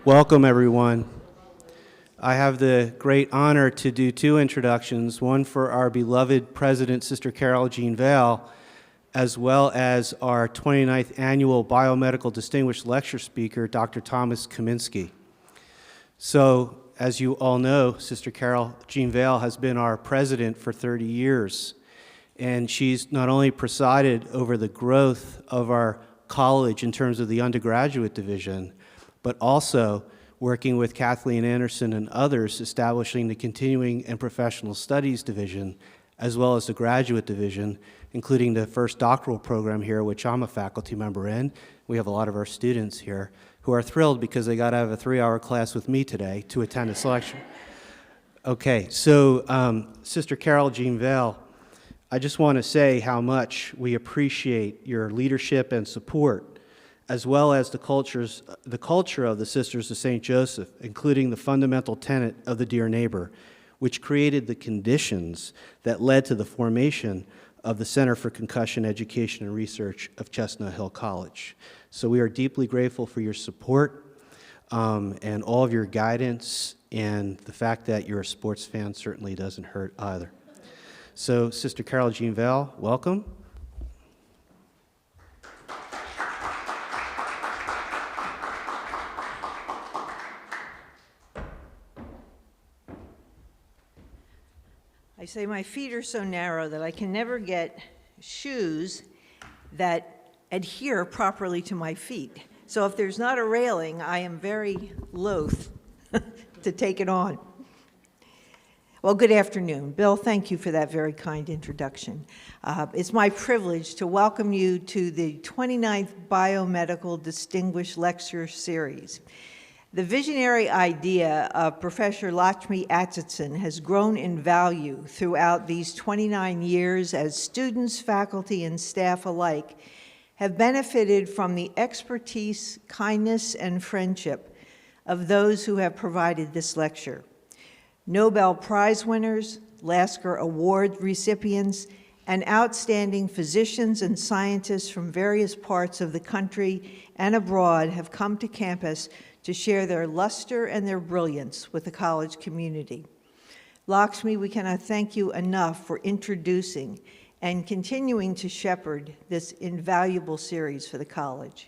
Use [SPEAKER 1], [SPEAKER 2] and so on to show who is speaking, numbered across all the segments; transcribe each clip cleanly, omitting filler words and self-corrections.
[SPEAKER 1] Welcome, everyone. I have the great honor to do two introductions, one for our beloved President, Sister Carol Jean Vale, as well as our 29th Annual Biomedical Distinguished Lecture Speaker, Dr. Thomas Kaminsky. So, as you all know, Sister Carol Jean Vale has been our president for 30 years, and she's not only presided over the growth of our college in terms of the undergraduate division, but also working with Kathleen Anderson and others, establishing the Continuing and Professional Studies Division, as well as the Graduate Division, including the first doctoral program here, which I'm a faculty member in. We have a lot of our students here who are thrilled because they got to have a 3-hour class with me today to attend this lecture. Okay, so Sister Carol Jean Vale, I just want to say how much we appreciate your leadership and support, as well as the culture of the Sisters of St. Joseph, including the fundamental tenet of the Dear Neighbor, which created the conditions that led to the formation of the Center for Concussion Education and Research of Chestnut Hill College. So we are deeply grateful for your support and all of your guidance, and the fact that you're a sports fan certainly doesn't hurt either. So Sister Carol Jean Vale, welcome.
[SPEAKER 2] I say my feet are so narrow that I can never get shoes that adhere properly to my feet. So if there's not a railing, I am very loath to take it on. Well, good afternoon. Bill, thank you for that very kind introduction. It's my privilege to welcome you to the 29th Biomedical Distinguished Lecture Series. The visionary idea of Professor Lakshmi Atchison has grown in value throughout these 29 years as students, faculty, and staff alike have benefited from the expertise, kindness, and friendship of those who have provided this lecture. Nobel Prize winners, Lasker Award recipients, and outstanding physicians and scientists from various parts of the country and abroad have come to campus to share their luster and their brilliance with the college community. Lakshmi, we cannot thank you enough for introducing and continuing to shepherd this invaluable series for the college.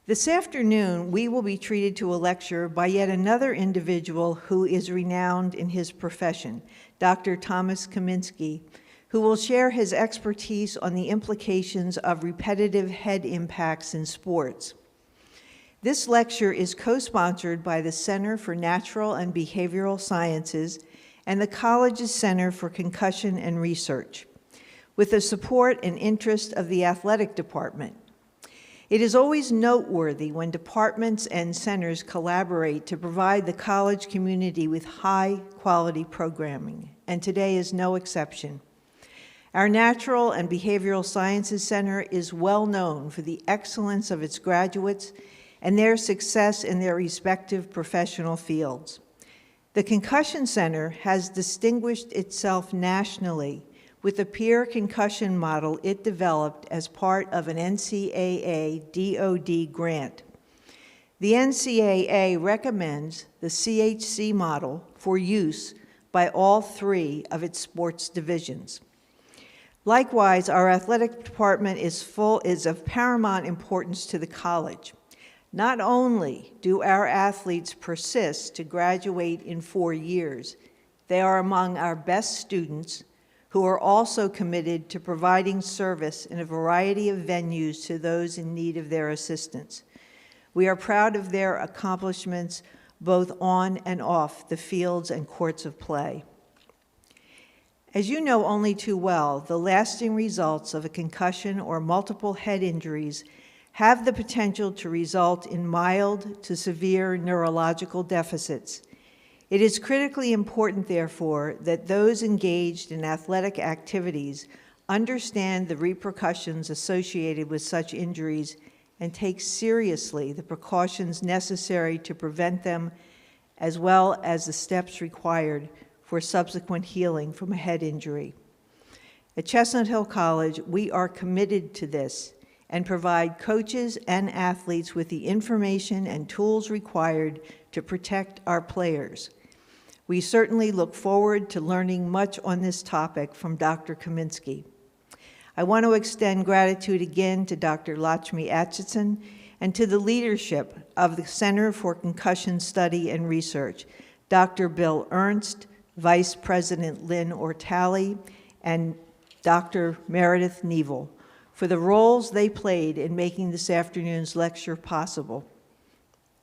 [SPEAKER 2] This afternoon, we will be treated to a lecture by yet another individual who is renowned in his profession, Dr. Thomas Kaminsky, who will share his expertise on the implications of repetitive head impacts in sports. This lecture is co-sponsored by the Center for Natural and Behavioral Sciences and the college's Center for Concussion and Research, with the support and interest of the athletic department. It is always noteworthy when departments and centers collaborate to provide the college community with high-quality programming, and today is no exception. Our Natural and Behavioral Sciences Center is well known for the excellence of its graduates and their success in their respective professional fields. The Concussion Center has distinguished itself nationally with the peer concussion model it developed as part of an NCAA DoD grant. The NCAA recommends the CHC model for use by all 3 of its sports divisions. Likewise, our athletic department is of paramount importance to the college. Not only do our athletes persist to graduate in 4 years, they are among our best students who are also committed to providing service in a variety of venues to those in need of their assistance. We are proud of their accomplishments both on and off the fields and courts of play. As you know only too well, the lasting results of a concussion or multiple head injuries have the potential to result in mild to severe neurological deficits. It is critically important, therefore, that those engaged in athletic activities understand the repercussions associated with such injuries and take seriously the precautions necessary to prevent them, as well as the steps required for subsequent healing from a head injury. At Chestnut Hill College, we are committed to this, and provide coaches and athletes with the information and tools required to protect our players. We certainly look forward to learning much on this topic from Dr. Kaminsky. I want to extend gratitude again to Dr. Lakshmi Atchison and to the leadership of the Center for Concussion Study and Research, Dr. Bill Ernst, Vice President Lynn Ortali, and Dr. Meredith Neville, for the roles they played in making this afternoon's lecture possible.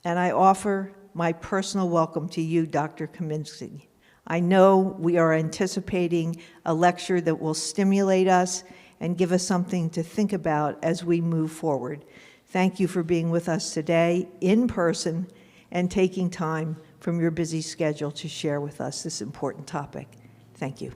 [SPEAKER 2] And I offer my personal welcome to you, Dr. Kaminsky. I know we are anticipating a lecture that will stimulate us and give us something to think about as we move forward. Thank you for being with us today in person and taking time from your busy schedule to share with us this important topic. Thank you.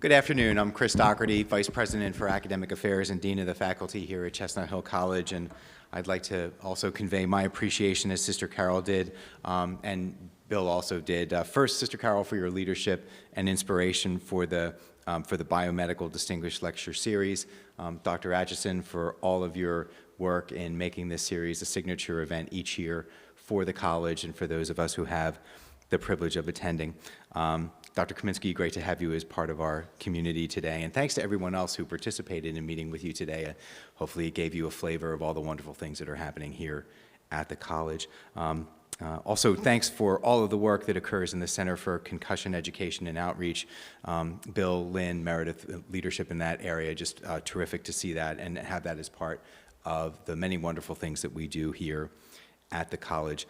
[SPEAKER 3] Good afternoon. I'm Chris Doherty, Vice President for Academic Affairs and Dean of the Faculty here at Chestnut Hill College, and I'd like to also convey my appreciation, as Sister Carol did, and Bill also did. First, Sister Carol, for your leadership and inspiration for the Biomedical Distinguished Lecture Series. Dr. Atchison, for all of your work in making this series a signature event each year for the college and for those of us who have the privilege of attending. Dr. Kaminsky, great to have you as part of our community today, and thanks to everyone else who participated in meeting with you today. Hopefully it gave you a flavor of all the wonderful things that are happening here at the college. Also, thanks for all of the work that occurs in the Center for Concussion Education and Outreach. Bill, Lynn, Meredith, leadership in that area, just terrific to see that and have that as part of the many wonderful things that we do here at the college.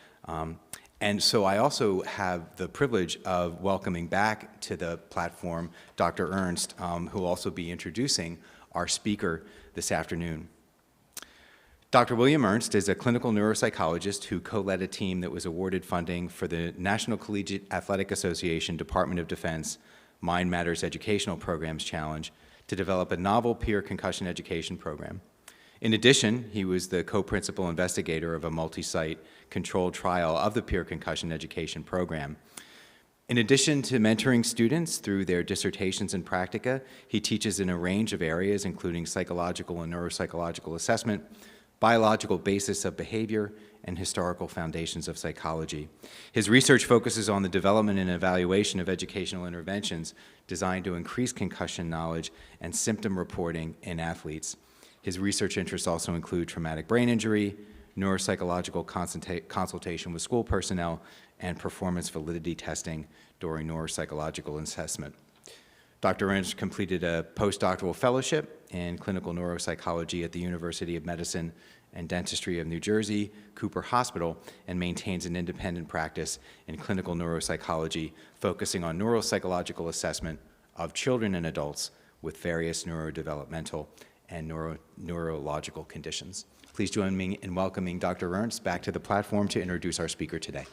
[SPEAKER 3] And so I also have the privilege of welcoming back to the platform Dr. Ernst, who will also be introducing our speaker this afternoon. Dr. William Ernst is a clinical neuropsychologist who co-led a team that was awarded funding for the National Collegiate Athletic Association Department of Defense Mind Matters Educational Programs Challenge to develop a novel peer concussion education program. In addition, he was the co-principal investigator of a multi-site controlled trial of the peer concussion education program. In addition to mentoring students through their dissertations and practica, he teaches in a range of areas, including psychological and neuropsychological assessment, biological basis of behavior, and historical foundations of psychology. His research focuses on the development and evaluation of educational interventions designed to increase concussion knowledge and symptom reporting in athletes. His research interests also include traumatic brain injury, neuropsychological consultation with school personnel, and performance validity testing during neuropsychological assessment. Dr. Ernst completed a postdoctoral fellowship in clinical neuropsychology at the University of Medicine and Dentistry of New Jersey, Cooper Hospital, and maintains an independent practice in clinical neuropsychology, focusing on neuropsychological assessment of children and adults with various neurodevelopmental and neurological conditions. Please join me in welcoming Dr. Ernst back to the platform to introduce our speaker today.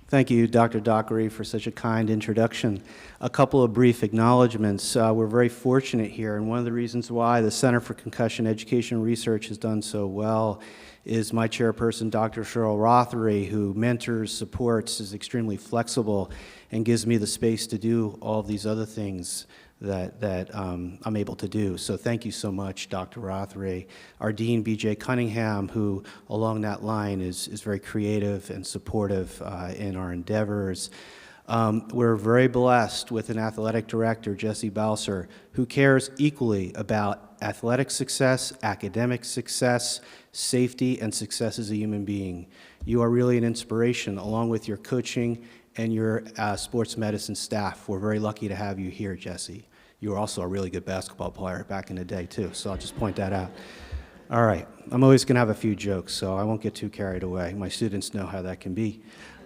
[SPEAKER 1] Thank you, Dr. Dockery, for such a kind introduction. A couple of brief acknowledgments. We're very fortunate here, and one of the reasons why the Center for Concussion Education Research has done so well is my chairperson, Dr. Cheryl Rothery, who mentors, supports, is extremely flexible, and gives me the space to do all these other things that I'm able to do. So thank you so much, Dr. Rothery. Our Dean, B.J. Cunningham, who along that line is very creative and supportive in our endeavors. We're very blessed with an athletic director, Jesse Balser, who cares equally about athletic success, academic success, safety, and success as a human being. You are really an inspiration, along with your coaching and your sports medicine staff. We're very lucky to have you here, Jesse. You were also a really good basketball player back in the day, too, so I'll just point that out. All right, I'm always going to have a few jokes, so I won't get too carried away. My students know how that can be.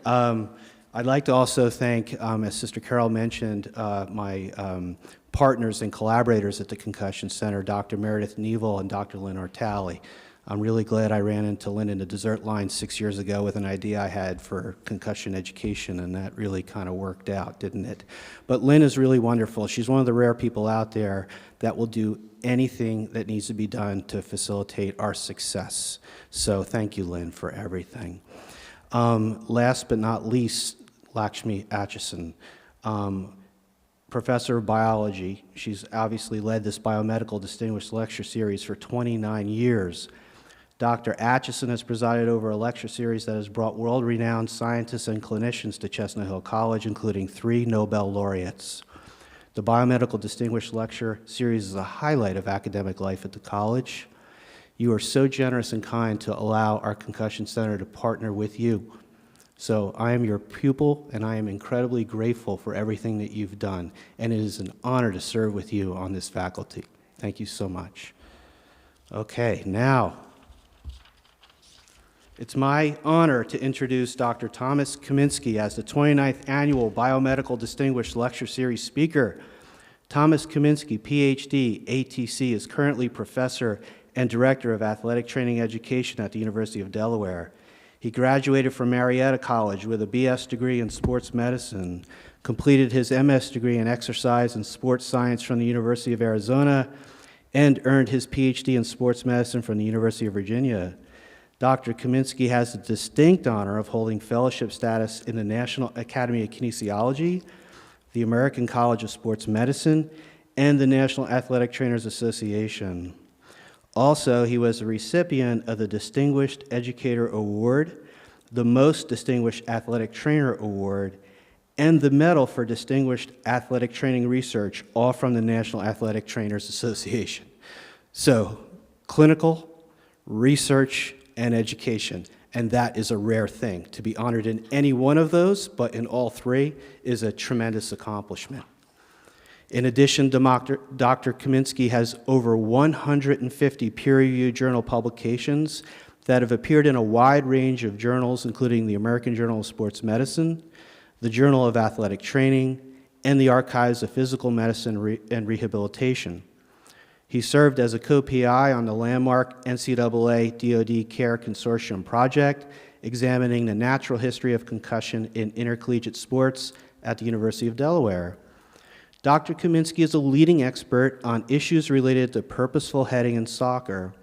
[SPEAKER 1] I'd like to also thank, as Sister Carol mentioned, my partners and collaborators at the Concussion Center, Dr. Meredith Neville and Dr. Lynn Ortali. I'm really glad I ran into Lynn in the dessert line 6 years ago with an idea I had for concussion education, and that really kind of worked out, didn't it? But Lynn is really wonderful. She's one of the rare people out there that will do anything that needs to be done to facilitate our success. So thank you, Lynn, for everything. Last but not least, Lakshmi Atchison, professor of biology. She's obviously led this biomedical distinguished lecture series for 29 years. Dr. Atchison has presided over a lecture series that has brought world-renowned scientists and clinicians to Chestnut Hill College, including 3 Nobel laureates. The Biomedical Distinguished Lecture Series is a highlight of academic life at the college. You are so generous and kind to allow our Concussion Center to partner with you. So I am your pupil, and I am incredibly grateful for everything that you've done, and it is an honor to serve with you on this faculty. Thank you so much. Okay, now, it's my honor to introduce Dr. Thomas Kaminsky as the 29th Annual Biomedical Distinguished Lecture Series speaker. Thomas Kaminsky, PhD, ATC, is currently Professor and Director of Athletic Training Education at the University of Delaware. He graduated from Marietta College with a BS degree in sports medicine, completed his MS degree in exercise and sports science from the University of Arizona, and earned his PhD in sports medicine from the University of Virginia. Dr. Kaminsky has the distinct honor of holding fellowship status in the National Academy of Kinesiology, the American College of Sports Medicine, and the National Athletic Trainers Association. Also, he was a recipient of the Distinguished Educator Award, the Most Distinguished Athletic Trainer Award, and the Medal for Distinguished Athletic Training Research, all from the National Athletic Trainers Association. So, clinical, research, and education, and that is a rare thing. To be honored in any one of those, but in all 3, is a tremendous accomplishment. In addition, Dr. Kaminsky has over 150 peer-reviewed journal publications that have appeared in a wide range of journals, including the American Journal of Sports Medicine, the Journal of Athletic Training, and the Archives of Physical Medicine and Rehabilitation. He served as a co-PI on the landmark NCAA DoD CARE Consortium project, examining the natural history of concussion in intercollegiate sports at the University of Delaware. Dr. Kaminsky is a leading expert on issues related to purposeful heading in soccer.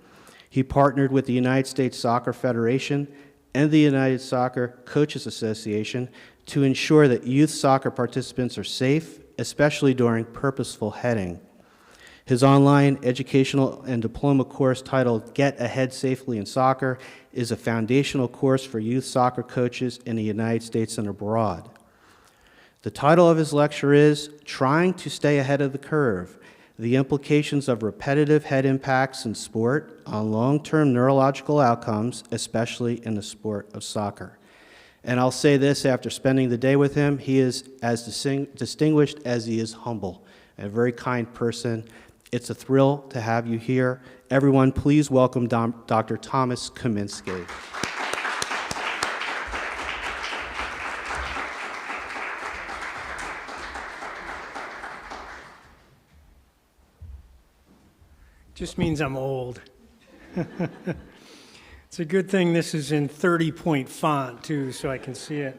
[SPEAKER 1] He partnered with the United States Soccer Federation and the United Soccer Coaches Association to ensure that youth soccer participants are safe, especially during purposeful heading. His online educational and diploma course titled Get Ahead Safely in Soccer is a foundational course for youth soccer coaches in the United States and abroad. The title of his lecture is Trying to Stay Ahead of the Curve, the Implications of Repetitive Head Impacts in Sport on Long-Term Neurological Outcomes, especially in the sport of soccer. And I'll say this, after spending the day with him, he is as distinguished as he is humble, a very kind person. It's a thrill to have you here. Everyone, please welcome Dr. Thomas Kaminsky.
[SPEAKER 4] Just means I'm old. It's a good thing this is in 30-point font, too, so I can see it.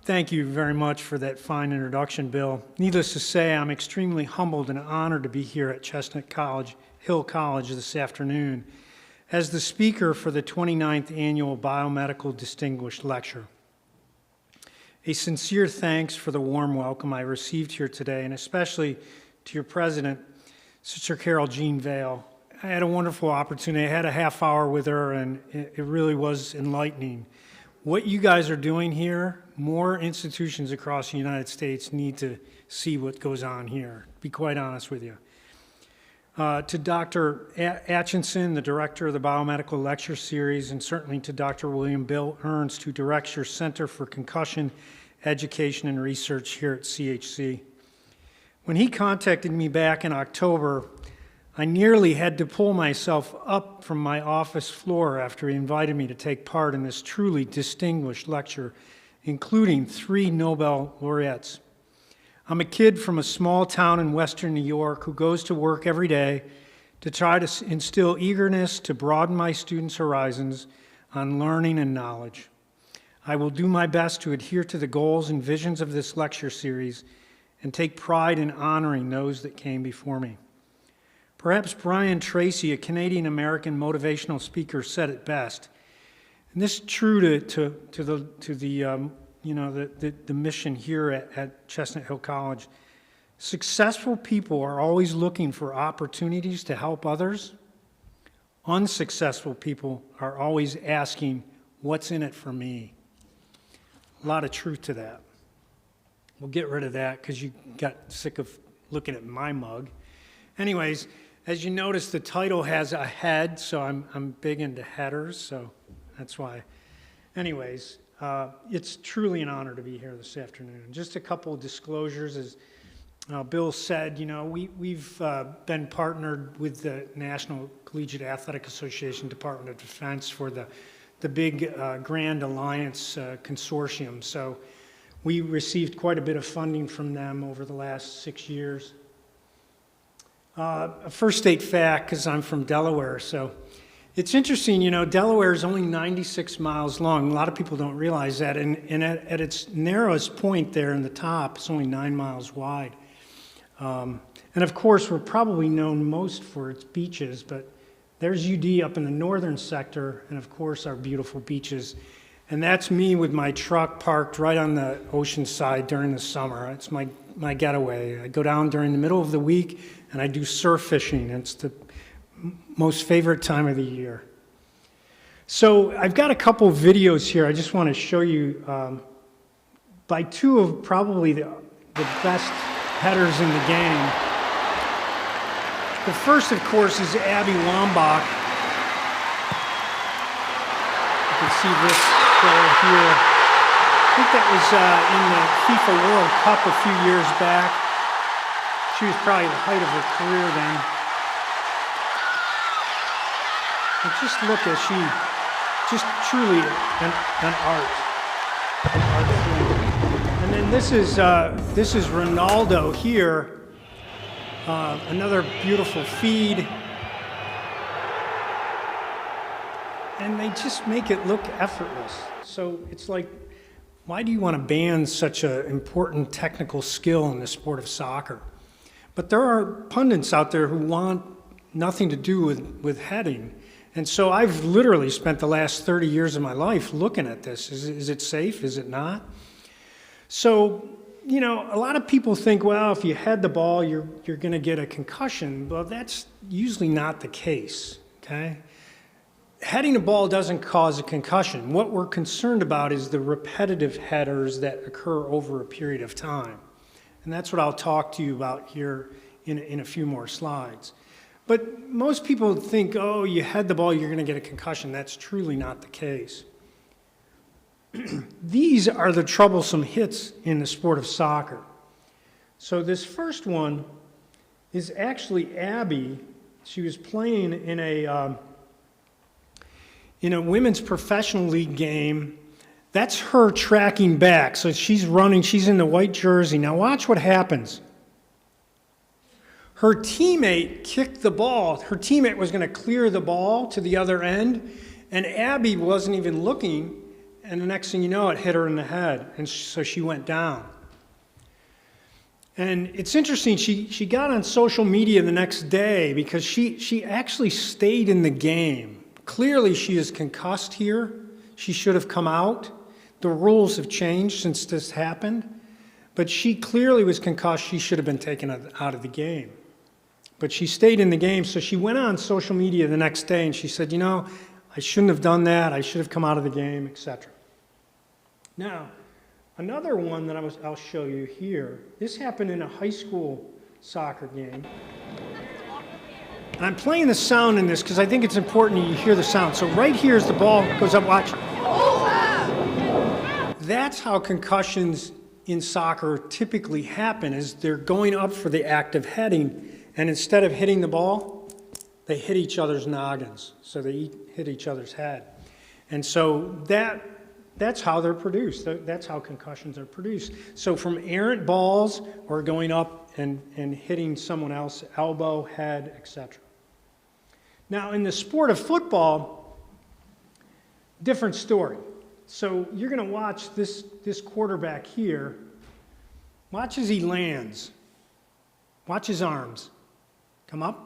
[SPEAKER 4] Thank you very much for that fine introduction, Bill. Needless to say, I'm extremely humbled and honored to be here at Chestnut Hill College this afternoon as the speaker for the 29th Annual Biomedical Distinguished Lecture. A sincere thanks for the warm welcome I received here today, and especially to your president, Sister Carol Jean Vale. I had a wonderful opportunity. I had a half hour with her, and it really was enlightening. What you guys are doing here, more institutions across the United States need to see what goes on here, to be quite honest with you. To Dr. Atchison, the director of the Biomedical Lecture Series, and certainly to Dr. William Bill Ernst, who directs your Center for Concussion Education and Research here at CHC. When he contacted me back in October, I nearly had to pull myself up from my office floor after he invited me to take part in this truly distinguished lecture, including 3 Nobel laureates. I'm a kid from a small town in western New York who goes to work every day to try to instill eagerness to broaden my students' horizons on learning and knowledge. I will do my best to adhere to the goals and visions of this lecture series and take pride in honoring those that came before me. Perhaps Brian Tracy, a Canadian-American motivational speaker, said it best. And this is true to the mission here at Chestnut Hill College. Successful people are always looking for opportunities to help others. Unsuccessful people are always asking, what's in it for me? A lot of truth to that. We'll get rid of that because you got sick of looking at my mug. Anyways, as you notice, the title has a head, so I'm big into headers, so that's why. Anyways, it's truly an honor to be here this afternoon. Just a couple of disclosures. As Bill said, we've been partnered with the National Collegiate Athletic Association Department of Defense for the big Grand Alliance Consortium. So we received quite a bit of funding from them over the last 6 years. A first state fact, because I'm from Delaware, so it's interesting, Delaware is only 96 miles long. A lot of people don't realize that, and at its narrowest point there in the top, it's only 9 miles wide. And of course, we're probably known most for its beaches, but there's UD up in the northern sector, and of course, our beautiful beaches. And that's me with my truck parked right on the ocean side during the summer. It's my getaway. I go down during the middle of the week, and I do surf fishing. It's the most favorite time of the year. So I've got a couple videos here I just want to show you by two of probably the best headers in the game. The first, of course, is Abby Wambach. You can see this player here. I think that was in the FIFA World Cup a few years back. She was probably at the height of her career then. And just look as she, just truly an art. And then this is Ronaldo here. Another beautiful feed. And they just make it look effortless. So it's like, why do you want to ban such an important technical skill in the sport of soccer? But there are pundits out there who want nothing to do with heading. And so I've literally spent the last 30 years of my life looking at this. Is it safe? Is it not? So, a lot of people think, well, if you head the ball, you're going to get a concussion. Well, that's usually not the case, okay? Heading a ball doesn't cause a concussion. What we're concerned about is the repetitive headers that occur over a period of time. And that's what I'll talk to you about here in a few more slides. But most people think, oh, you head the ball, you're going to get a concussion. That's truly not the case. These are the troublesome hits in the sport of soccer. So this first one is actually Abby. She was playing in a women's professional league game. That's her tracking back. So she's running, she's in the white jersey. Now watch what happens. Her teammate kicked the ball. Her teammate was going to clear the ball to the other end, and Abby wasn't even looking, and the next thing you know, it hit her in the head, and so she went down. And it's interesting, she got on social media the next day because she actually stayed in the game. Clearly she is concussed here. She should have come out. The rules have changed since this happened, but she clearly was concussed. She should have been taken out of the game. But she stayed in the game, so she went on social media the next day and she said, I shouldn't have done that. I should have come out of the game, etc. Now, another one that I'll show you here, this happened in a high school soccer game. And I'm playing the sound in this because I think it's important you hear the sound. So right here as the ball goes up, watch. That's how concussions in soccer typically happen, is they're going up for the act of heading, and instead of hitting the ball, they hit each other's noggins. So they hit each other's head. And so that That's how they're produced. That's how concussions are produced. So from errant balls or going up and hitting someone else, elbow, head, etc. Now, in the sport of football, different story. So you're going to watch this quarterback here. Watch as he lands. Watch his arms come up.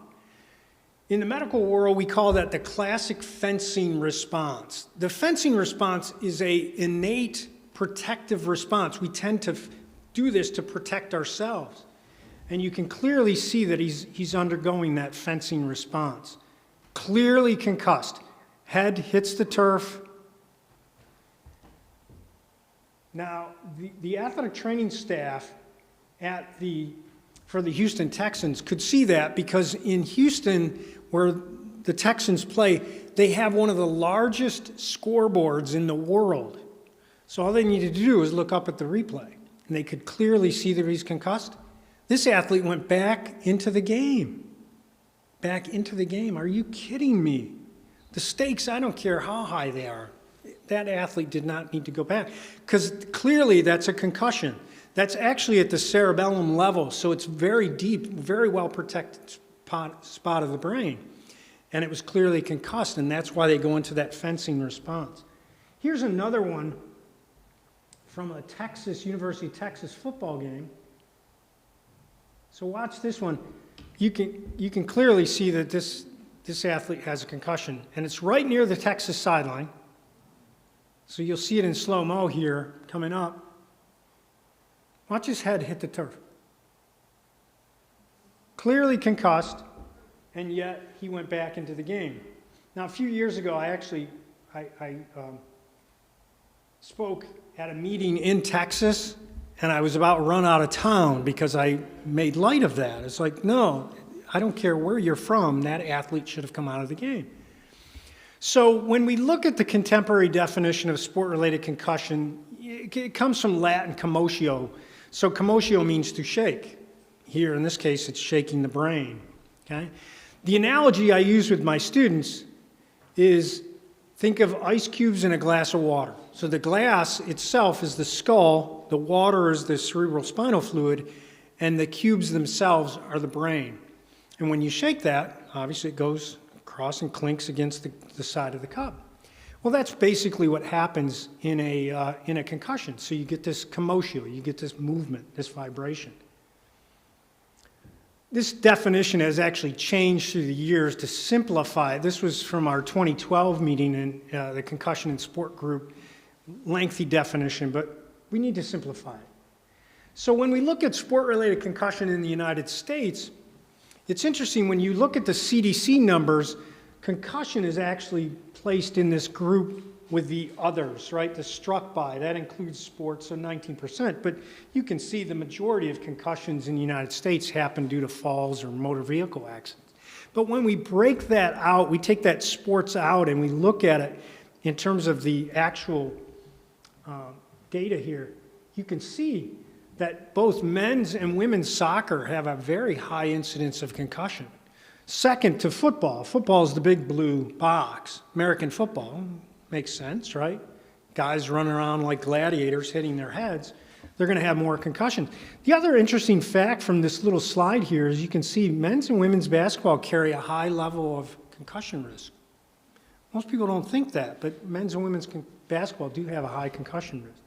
[SPEAKER 4] In the medical world, we call that the classic fencing response. The fencing response is an innate protective response. We tend to do this to protect ourselves. And you can clearly see that he's undergoing that fencing response. Clearly concussed. Head hits the turf. Now, the athletic training staff for the Houston Texans could see that because in Houston, where the Texans play, they have one of the largest scoreboards in the world. So all they needed to do was look up at the replay, and they could clearly see that he's concussed. This athlete went back into the game. Back into the game. Are you kidding me? The stakes, I don't care how high they are. That athlete did not need to go back because clearly that's a concussion. That's actually at the cerebellum level, so it's very deep, very well protected spot of the brain. And it was clearly concussed, and that's why they go into that fencing response. Here's another one from a University of Texas football game. So watch this one. You can clearly see that this athlete has a concussion, and it's right near the Texas sideline. So you'll see it in slow-mo here coming up. Watch his head hit the turf. Clearly concussed, and yet he went back into the game. Now, a few years ago, I spoke at a meeting in Texas, and I was about run out of town because I made light of that. It's like, no, I don't care where you're from, that athlete should have come out of the game. So when we look at the contemporary definition of sport-related concussion, it comes from Latin commotio. So commotio means to shake. Here, in this case, it's shaking the brain. Okay? The analogy I use with my students is think of ice cubes in a glass of water. So the glass itself is the skull, the water is the cerebral spinal fluid, and the cubes themselves are the brain. And when you shake that, obviously it goes across and clinks against the side of the cup. Well, that's basically what happens in a concussion. So you get this commotio, you get this movement, this vibration. This definition has actually changed through the years to simplify. This was from our 2012 meeting in the Concussion and Sport Group, lengthy definition, but we need to simplify it. So when we look at sport-related concussion in the United States, it's interesting when you look at the CDC numbers, concussion is actually placed in this group with the others, right? The struck by, that includes sports, so 19%. But you can see the majority of concussions in the United States happen due to falls or motor vehicle accidents. But when we break that out, we take that sports out and we look at it in terms of the actual data here, you can see that both men's and women's soccer have a very high incidence of concussion. Second to football. Football is the big blue box. American football makes sense, right? Guys running around like gladiators hitting their heads. They're going to have more concussions. The other interesting fact from this little slide here is you can see men's and women's basketball carry a high level of concussion risk. Most people don't think that, but men's and women's basketball do have a high concussion risk.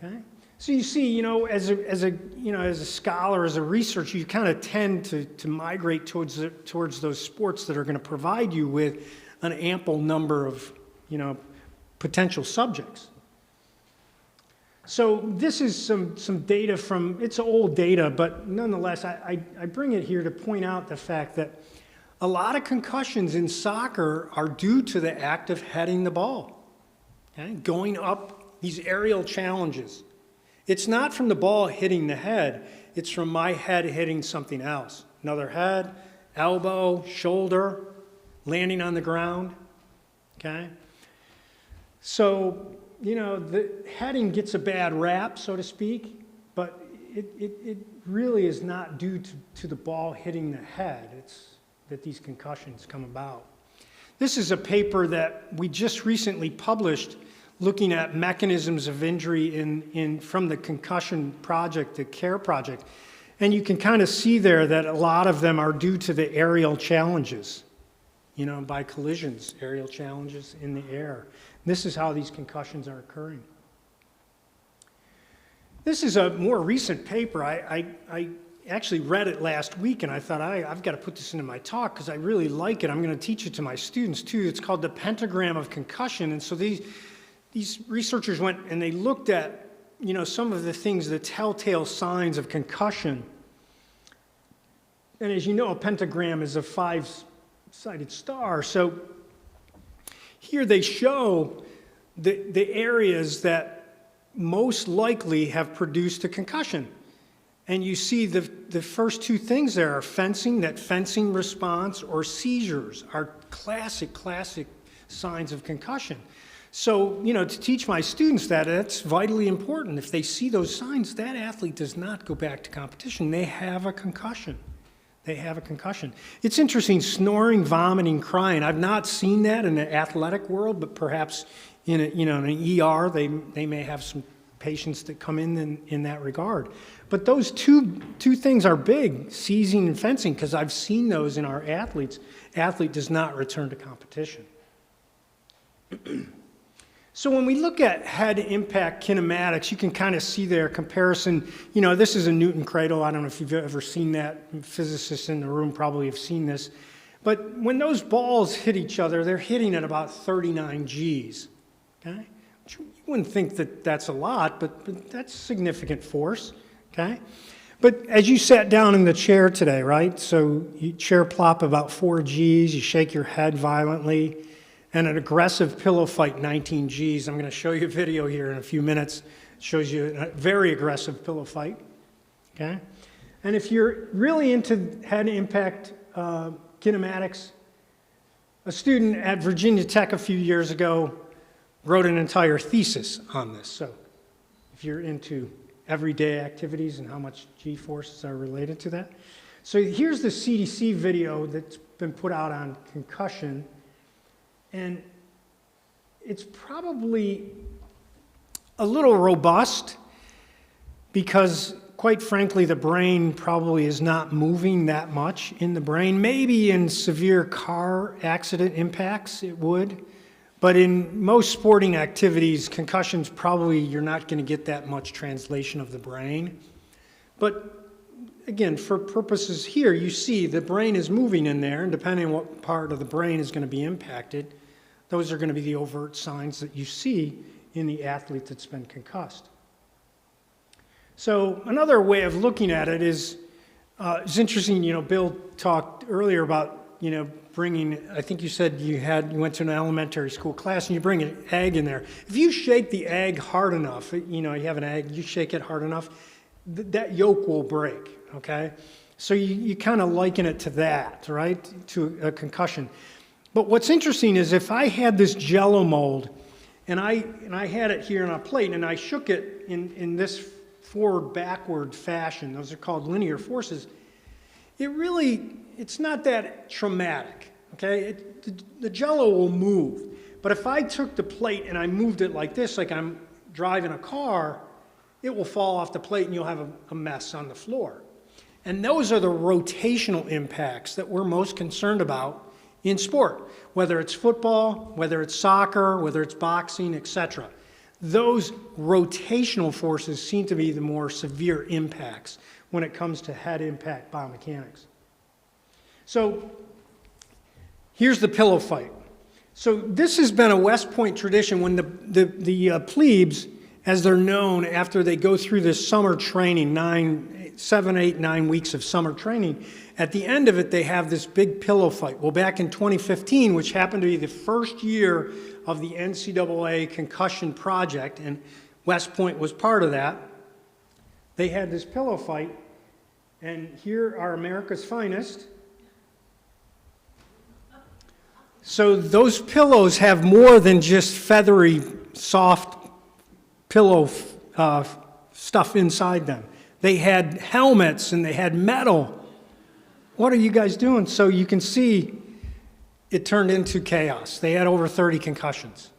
[SPEAKER 4] Okay? So you see, as a scholar, as a researcher, you kind of tend to migrate towards those sports that are going to provide you with an ample number of, potential subjects. So this is some data from, it's old data, but nonetheless, I bring it here to point out the fact that a lot of concussions in soccer are due to the act of heading the ball, okay? Going up these aerial challenges. It's not from the ball hitting the head, it's from my head hitting something else. Another head, elbow, shoulder, landing on the ground, okay? So, the heading gets a bad rap, so to speak, but it really is not due to the ball hitting the head. It's that these concussions come about. This is a paper that we just recently published looking at mechanisms of injury from the concussion project, the CARE project. And you can kind of see there that a lot of them are due to the aerial challenges, by collisions, aerial challenges in the air. This is how these concussions are occurring. This is a more recent paper. I actually read it last week, and I thought, I've got to put this into my talk because I really like it. I'm going to teach it to my students, too. It's called the pentagram of concussion. And so these researchers went and they looked at, some of the things, the telltale signs of concussion. And as you know, a pentagram is a 5-sided star. So here they show the areas that most likely have produced a concussion. And you see the first two things there are fencing, that fencing response, or seizures are classic signs of concussion. So, to teach my students that's vitally important. If they see those signs, that athlete does not go back to competition. They have a concussion. It's interesting, snoring, vomiting, crying. I've not seen that in the athletic world, but perhaps in an ER, they may have some patients that come in that regard. But those two things are big, seizing and fencing, because I've seen those in our athletes. Athlete does not return to competition. So when we look at head impact kinematics, you can kind of see their comparison. This is a Newton cradle. I don't know if you've ever seen that. Physicists in the room probably have seen this. But when those balls hit each other, they're hitting at about 39 Gs. Okay? You wouldn't think that that's a lot, but that's significant force. Okay? But as you sat down in the chair today, right? So you chair plop about 4 Gs, you shake your head violently, and an aggressive pillow fight, 19 Gs. I'm going to show you a video here in a few minutes. It shows you a very aggressive pillow fight. Okay? And if you're really into head impact kinematics, a student at Virginia Tech a few years ago wrote an entire thesis on this. So if you're into everyday activities and how much G-forces are related to that. So here's the CDC video that's been put out on concussion. And it's probably a little robust because, quite frankly, the brain probably is not moving that much in the brain. Maybe in severe car accident impacts it would. But in most sporting activities, concussions probably you're not going to get that much translation of the brain. But again, for purposes here, you see the brain is moving in there, and depending on what part of the brain is going to be impacted, those are going to be the overt signs that you see in the athlete that's been concussed. So another way of looking at it is, it's interesting, Bill talked earlier about, bringing, I think you said you went to an elementary school class and you bring an egg in there. If you shake the egg hard enough, you have an egg, you shake it hard enough, that yolk will break, okay? So you kind of liken it to that, right? To a concussion. But what's interesting is if I had this Jell-O mold and I had it here on a plate and I shook it in this forward-backward fashion, those are called linear forces, it's not that traumatic, okay? The Jell-O will move. But if I took the plate and I moved it like this, like I'm driving a car, it will fall off the plate and you'll have a mess on the floor. And those are the rotational impacts that we're most concerned about in sport, whether it's football, whether it's soccer, whether it's boxing, etc. Those rotational forces seem to be the more severe impacts when it comes to head impact biomechanics. So here's the pillow fight. So this has been a West Point tradition when the plebes, as they're known, after they go through this summer training, 7, 8, 9 weeks of summer training, at the end of it, they have this big pillow fight. Well, back in 2015, which happened to be the first year of the NCAA concussion project, and West Point was part of that, they had this pillow fight, and here are America's finest. So those pillows have more than just feathery, soft pillow stuff inside them. They had helmets and they had metal. What are you guys doing? So you can see it turned into chaos. They had over 30 concussions.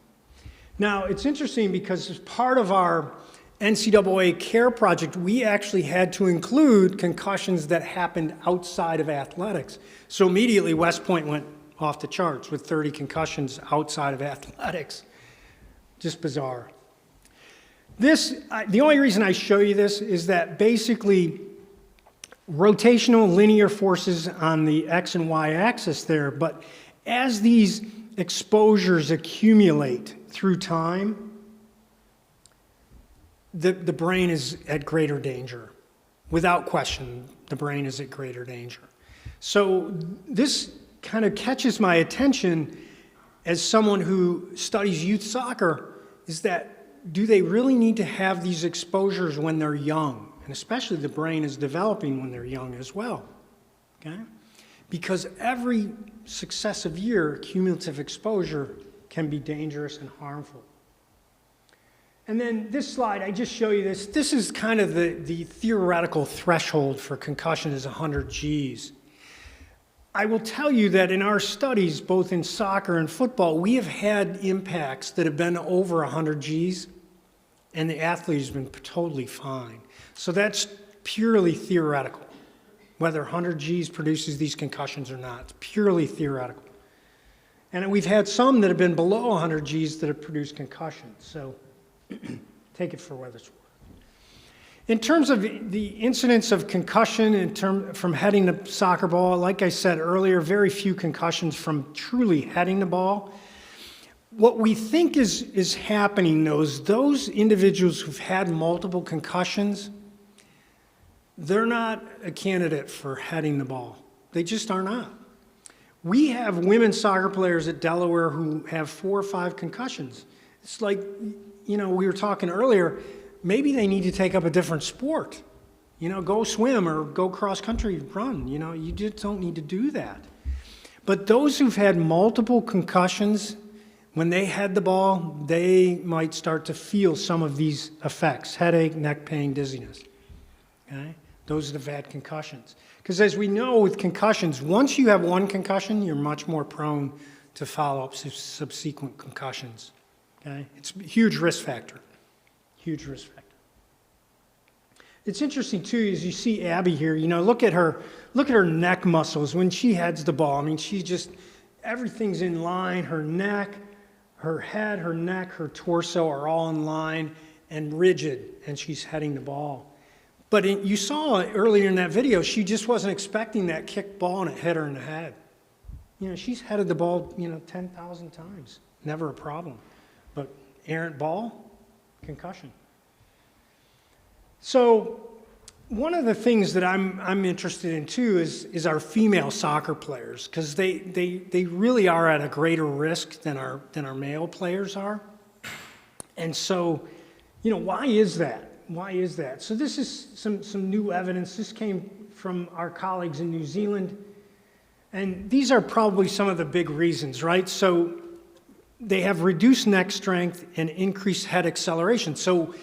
[SPEAKER 4] Now, it's interesting because as part of our NCAA CARE project, we actually had to include concussions that happened outside of athletics. So immediately, West Point went off the charts with 30 concussions outside of athletics. Just bizarre. The only reason I show you this is that basically rotational linear forces on the X and Y axis there, but as these exposures accumulate through time, the brain is at greater danger. Without question, the brain is at greater danger. So this kind of catches my attention as someone who studies youth soccer, is that do they really need to have these exposures when they're young? And especially the brain is developing when they're young as well, okay? Because every successive year, cumulative exposure can be dangerous and harmful. And then this slide, I just show you this. This is kind of the theoretical threshold for concussion is 100 Gs. I will tell you that in our studies, both in soccer and football, we have had impacts that have been over 100 Gs, and the athlete has been totally fine. So that's purely theoretical, whether 100 Gs produces these concussions or not. It's purely theoretical. And we've had some that have been below 100 Gs that have produced concussions. So take it for what it's worth. In terms of the incidence of concussion from heading the soccer ball, like I said earlier, very few concussions from truly heading the ball. What we think is happening, though, is those individuals who've had multiple concussions, they're not a candidate for heading the ball. They just are not. We have women's soccer players at Delaware who have 4 or 5 concussions. It's like, we were talking earlier, maybe they need to take up a different sport. Go swim or go cross country, run. You just don't need to do that. But those who've had multiple concussions, when they head the ball, they might start to feel some of these effects: headache, neck pain, dizziness. Okay? Those that have had concussions. Because as we know with concussions, once you have one concussion, you're much more prone to follow up subsequent concussions. Okay? It's a huge risk factor. Huge risk factor. It's interesting too, as you see Abby here, look at her neck muscles when she heads the ball. I mean, everything's in line. Her neck, her head, her neck, her torso are all in line and rigid, and she's heading the ball. But you saw earlier in that video, she just wasn't expecting that kick ball and it hit her in the head. She's headed the ball, 10,000 times. Never a problem. But errant ball, concussion. So one of the things that I'm interested in too is our female soccer players, because they really are at a greater risk than our male players are. And so, why is that? Why is that? So this is some new evidence. This came from our colleagues in New Zealand. And these are probably some of the big reasons, right? So they have reduced neck strength and increased head acceleration. So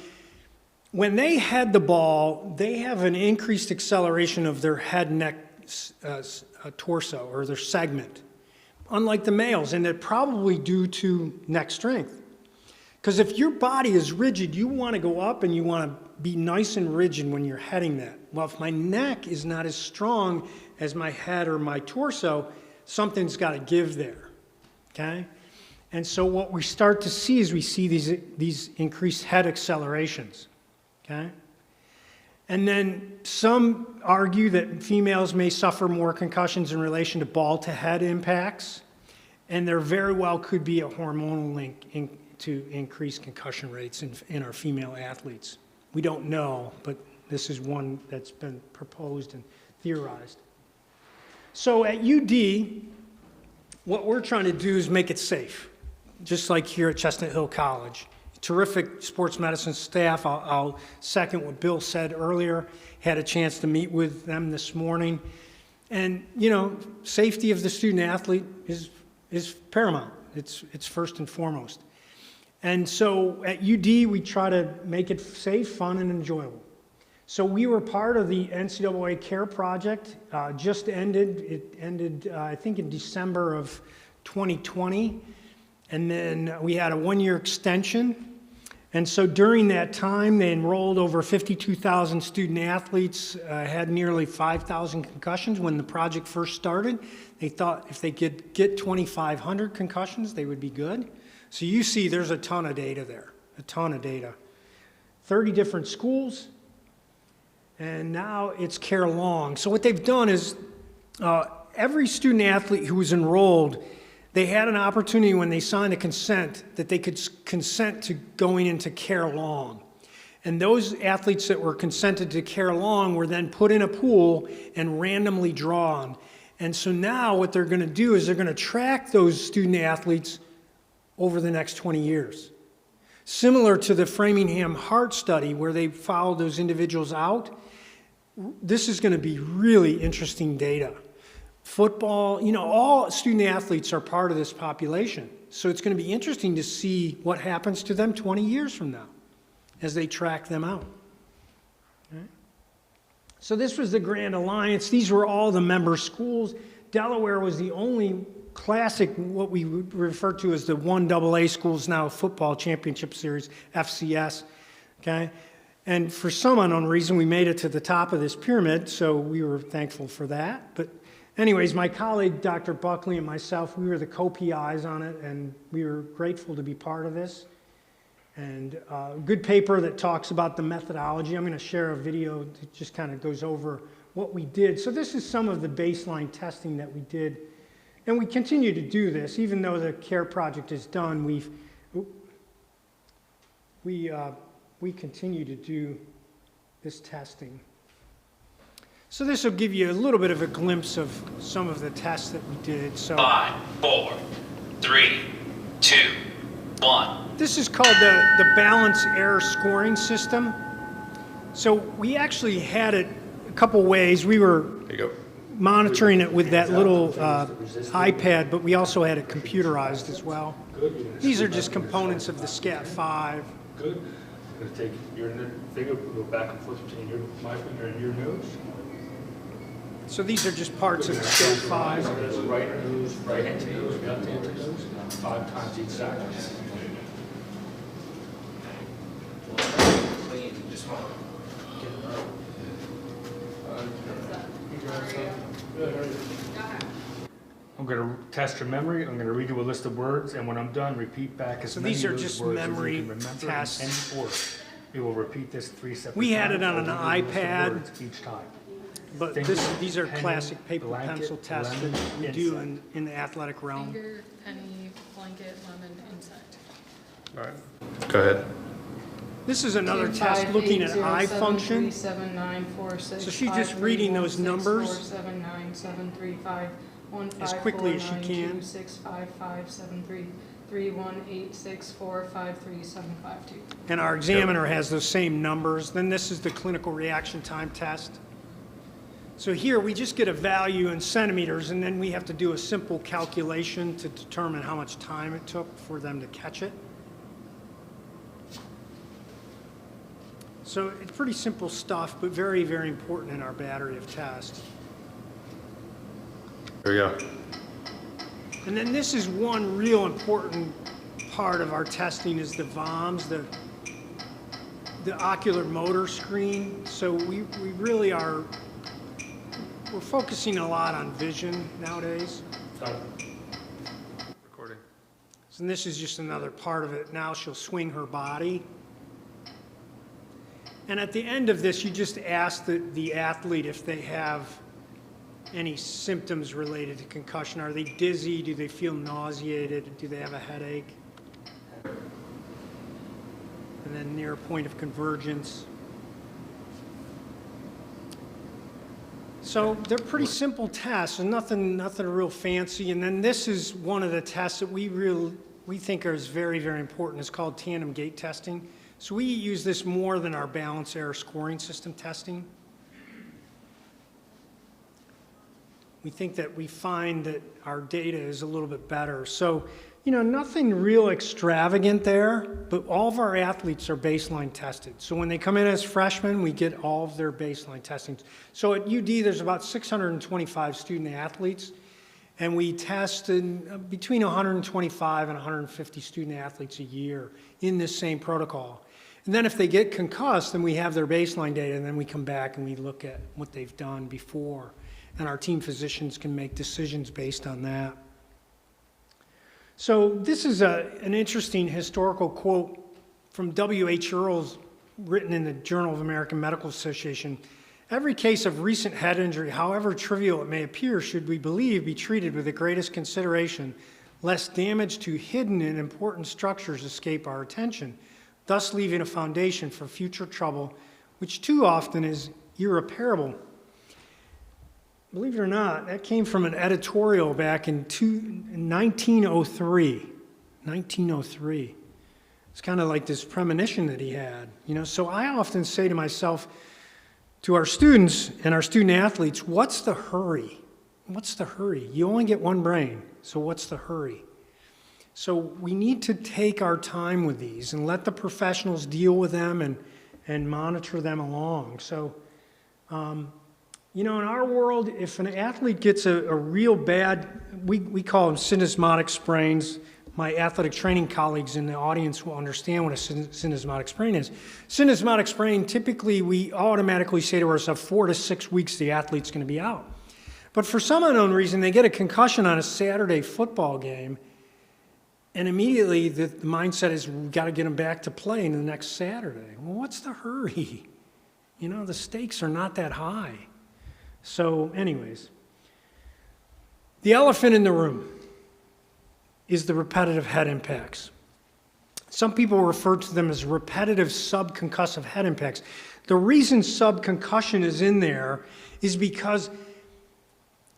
[SPEAKER 4] when they head the ball, they have an increased acceleration of their head, neck, torso, or their segment, unlike the males, and they're probably due to neck strength. Because if your body is rigid, you want to go up and you want to be nice and rigid when you're heading that. Well, if my neck is not as strong as my head or my torso, something's got to give there, okay? And so what we start to see is we see these increased head accelerations, okay? And then some argue that females may suffer more concussions in relation to ball-to-head impacts, and there very well could be a hormonal link to increase concussion rates in our female athletes. We don't know, but this is one that's been proposed and theorized. So at UD, what we're trying to do is make it safe, just like here at Chestnut Hill College. Terrific sports medicine staff. I'll second what Bill said earlier. Had a chance to meet with them this morning. And, safety of the student athlete is paramount. It's first and foremost. And so at UD, we try to make it safe, fun, and enjoyable. So we were part of the NCAA CARE project, just ended. It ended, I think, in December of 2020. And then we had a one-year extension. And so during that time, they enrolled over 52,000 student athletes, had nearly 5,000 concussions. When the project first started, they thought if they could get 2,500 concussions, they would be good. So you see there's a ton of data there, a ton of data. 30 different schools, and now it's Care Long. So what they've done is every student athlete who was enrolled, they had an opportunity when they signed a consent that they could consent to going into Care Long. And those athletes that were consented to Care Long were then put in a pool and randomly drawn. And so now what they're going to do is they're going to track those student athletes over the next 20 years. Similar to the Framingham Heart Study where they followed those individuals out, this is going to be really interesting data. Football, all student athletes are part of this population. So it's going to be interesting to see what happens to them 20 years from now as they track them out. Okay. So this was the Grand Alliance. These were all the member schools. Delaware was the only classic, what we would refer to as the 1AA schools now, Football Championship Series, FCS. Okay. And for some unknown reason, we made it to the top of this pyramid, so we were thankful for that. But anyways, my colleague, Dr. Buckley, and myself, we were the co-PIs on it, and we were grateful to be part of this. And a good paper that talks about the methodology. I'm going to share a video that just kind of goes over what we did. So this is some of the baseline testing that we did. And we continue to do this. Even though the CARE project is done, we continue to do this testing. So this will give you a little bit of a glimpse of some of the tests that we did. So
[SPEAKER 5] 5, 4, 3, 2, 1.
[SPEAKER 4] This is called the balance error scoring system. So we actually had it a couple ways. We were monitoring it with that little iPad, but we also had it computerized as well. These are just components of the SCAT-5.
[SPEAKER 6] Good. I'm going to take your finger, go back and forth between my finger and your nose.
[SPEAKER 4] So these are just parts of the SCAT-5.
[SPEAKER 6] That's right nose, right nose, left nose, 5 times exactly. I'm going to test your memory. I'm going to read you a list of words, and when I'm done, repeat back as
[SPEAKER 4] So
[SPEAKER 6] many
[SPEAKER 4] these
[SPEAKER 6] of
[SPEAKER 4] are
[SPEAKER 6] those
[SPEAKER 4] just
[SPEAKER 6] words
[SPEAKER 4] memory
[SPEAKER 6] as you can remember
[SPEAKER 4] tests.
[SPEAKER 6] in any order. We will repeat this 3 separate times.
[SPEAKER 4] We had it on an
[SPEAKER 6] I'll give you a list of
[SPEAKER 4] iPad.
[SPEAKER 6] words each time.
[SPEAKER 4] But
[SPEAKER 6] Finger,
[SPEAKER 4] these are
[SPEAKER 6] penny,
[SPEAKER 4] classic paper
[SPEAKER 6] blanket,
[SPEAKER 4] pencil tests
[SPEAKER 6] lemon,
[SPEAKER 4] that we do
[SPEAKER 6] insect.
[SPEAKER 4] in the athletic realm.
[SPEAKER 7] Finger, penny, blanket, lemon, insect.
[SPEAKER 6] All right. Go ahead.
[SPEAKER 4] This is another test looking at eye function. So she's just reading those numbers as quickly as she can.
[SPEAKER 7] 6, 5, 5, 7, 3, 3, 1, 8, 6, 4, 5, 3, 7, 5, 2.
[SPEAKER 4] And our examiner has those same numbers. Then this is the clinical reaction time test. So here we just get a value in centimeters, and then we have to do a simple calculation to determine how much time it took for them to catch it. So it's pretty simple stuff, but very, very important in our battery of tests.
[SPEAKER 6] There we go.
[SPEAKER 4] And then this is one real important part of our testing is the VOMS, the ocular motor screen. So we really are, we're focusing a lot on vision nowadays.
[SPEAKER 6] Recording.
[SPEAKER 4] So this is just another part of it. Now she'll swing her body. And at the end of this, you just ask the athlete if they have any symptoms related to concussion. Are they dizzy? Do they feel nauseated? Do they have a headache? And then near a point of convergence. So they're pretty simple tests and nothing real fancy. And then this is one of the tests that we think is very, very important. It's called tandem gait testing. So we use this more than our balance error scoring system testing. We think that we find that our data is a little bit better. So, nothing real extravagant there, but all of our athletes are baseline tested. So when they come in as freshmen, we get all of their baseline testing. So at UD, there's about 625 student athletes. And we test between 125 and 150 student athletes a year in this same protocol. And then if they get concussed, then we have their baseline data, and then we come back and we look at what they've done before. And our team physicians can make decisions based on that. So this is an interesting historical quote from W.H. Earls, written in the Journal of American Medical Association. Every case of recent head injury, however trivial it may appear, should we believe be treated with the greatest consideration, lest damage to hidden and important structures escape our attention, thus leaving a foundation for future trouble, which too often is irreparable. Believe it or not, that came from an editorial back in 1903. 1903. It's kind of like this premonition that he had. So I often say to myself, to our students and our student athletes, what's the hurry? What's the hurry? You only get one brain, so what's the hurry? So we need to take our time with these and let the professionals deal with them and monitor them along. So, in our world, if an athlete gets a real bad, we call them syndesmotic sprains. My athletic training colleagues in the audience will understand what a syndesmotic sprain is. Syndesmotic sprain, typically we automatically say to ourselves, 4 to 6 weeks the athlete's going to be out. But for some unknown reason, they get a concussion on a Saturday football game, and immediately the mindset is, we've got to get them back to playing the next Saturday. Well, what's the hurry? The stakes are not that high. So anyways, the elephant in the room is the repetitive head impacts. Some people refer to them as repetitive subconcussive head impacts. The reason subconcussion is in there is because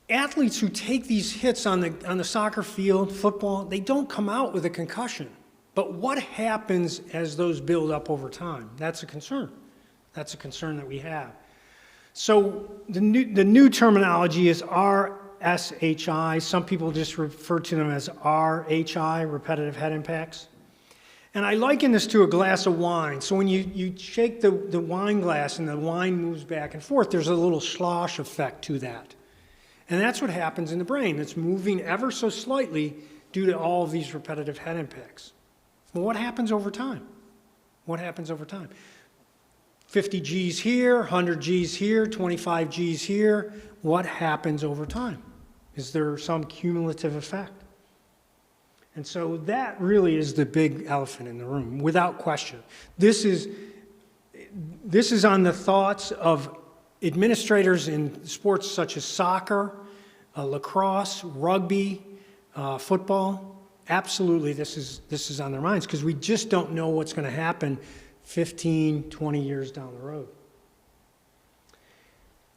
[SPEAKER 4] athletes who take these hits on the soccer field, football, they don't come out with a concussion. But what happens as those build up over time? That's a concern. That's a concern that we have. So the new terminology is RSHI. Some people just refer to them as RHI, repetitive head impacts. And I liken this to a glass of wine. So when you shake the wine glass and the wine moves back and forth, there's a little slosh effect to that. And that's what happens in the brain. It's moving ever so slightly due to all of these repetitive head impacts. Well, what happens over time? What happens over time? 50 G's here, 100 G's here, 25 G's here. What happens over time? Is there some cumulative effect? And so that really is the big elephant in the room, without question. This is on the thoughts of administrators in sports such as soccer, lacrosse, rugby, football. Absolutely, this is on their minds because we just don't know what's going to happen 15, 20 years down the road.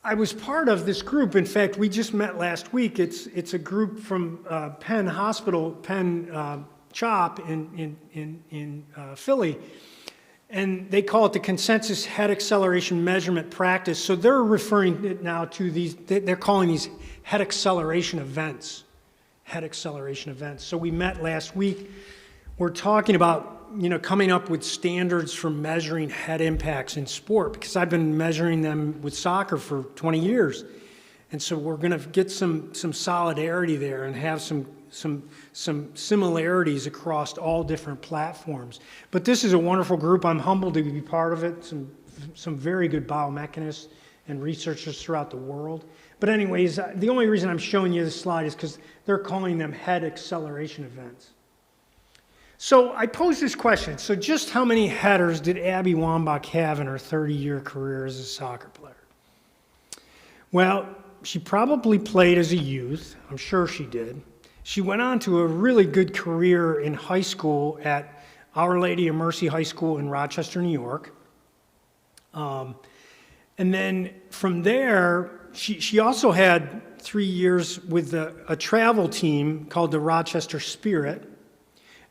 [SPEAKER 4] I was part of this group. In fact, we just met last week. It's a group from Penn Hospital, Penn CHOP in Philly, and they call it the Consensus Head Acceleration Measurement Practice. So they're referring it now to these. They're calling these head acceleration events. Head acceleration events. So we met last week. We're talking about coming up with standards for measuring head impacts in sport, because I've been measuring them with soccer for 20 years. And so we're going to get some solidarity there and have some similarities across all different platforms. But this is a wonderful group. I'm humbled to be part of it. Some very good biomechanists and researchers throughout the world. But anyways, the only reason I'm showing you this slide is because they're calling them head acceleration events. So I posed this question. So just how many headers did Abby Wambach have in her 30-year career as a soccer player? Well, she probably played as a youth. I'm sure she did. She went on to a really good career in high school at Our Lady of Mercy High School in Rochester, New York. And then from there, she also had 3 years with a travel team called the Rochester Spirit.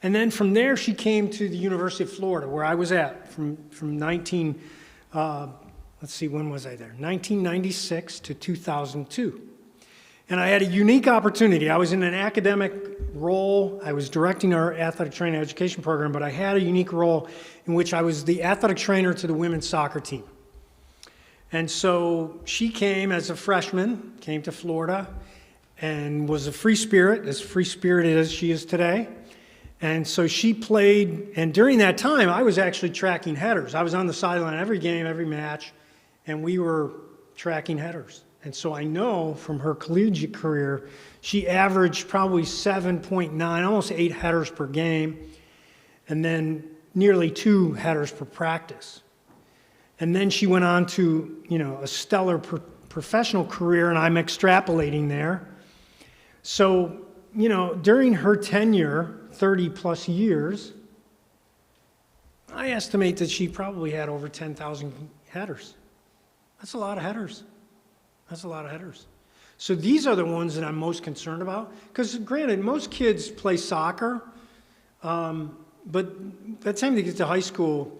[SPEAKER 4] And then from there, she came to the University of Florida, where I was at from 1996 to 2002. And I had a unique opportunity. I was in an academic role. I was directing our athletic training education program, but I had a unique role in which I was the athletic trainer to the women's soccer team. And so she came as a freshman, came to Florida, and was a free spirit, as free-spirited as she is today. And so she played, and during that time, I was actually tracking headers. I was on the sideline every game, every match, and we were tracking headers. And so I know from her collegiate career, she averaged probably 7.9, almost 8 headers per game, and then nearly 2 headers per practice. And then she went on to, a stellar professional career, and I'm extrapolating there. So, during her tenure, 30 plus years, I estimate that she probably had over 10,000 headers. That's a lot of headers. That's a lot of headers. So these are the ones that I'm most concerned about. Because granted, most kids play soccer, but by the time they get to high school,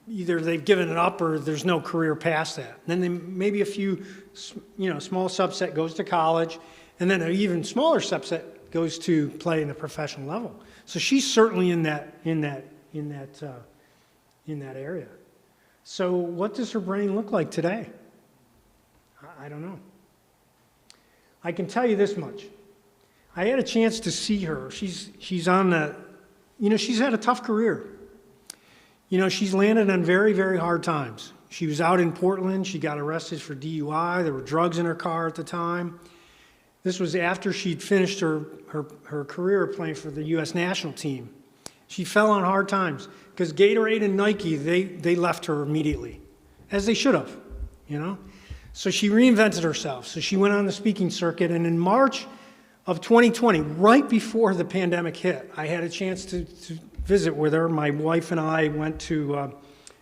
[SPEAKER 4] either they've given it up or there's no career past that. And then maybe a few, small subset goes to college, and then an even smaller subset goes to play in the professional level. So she's certainly in that area. So what does her brain look like today? I don't know. I can tell you this much. I had a chance to see her. She's on the, she's had a tough career. She's landed on very, very hard times. She was out in Portland. She got arrested for DUI. There were drugs in her car at the time. This was after she'd finished her career playing for the U.S. national team. She fell on hard times because Gatorade and Nike, they left her immediately, as they should have, So she reinvented herself. So she went on the speaking circuit, and in March of 2020, right before the pandemic hit, I had a chance to visit with her. My wife and I went to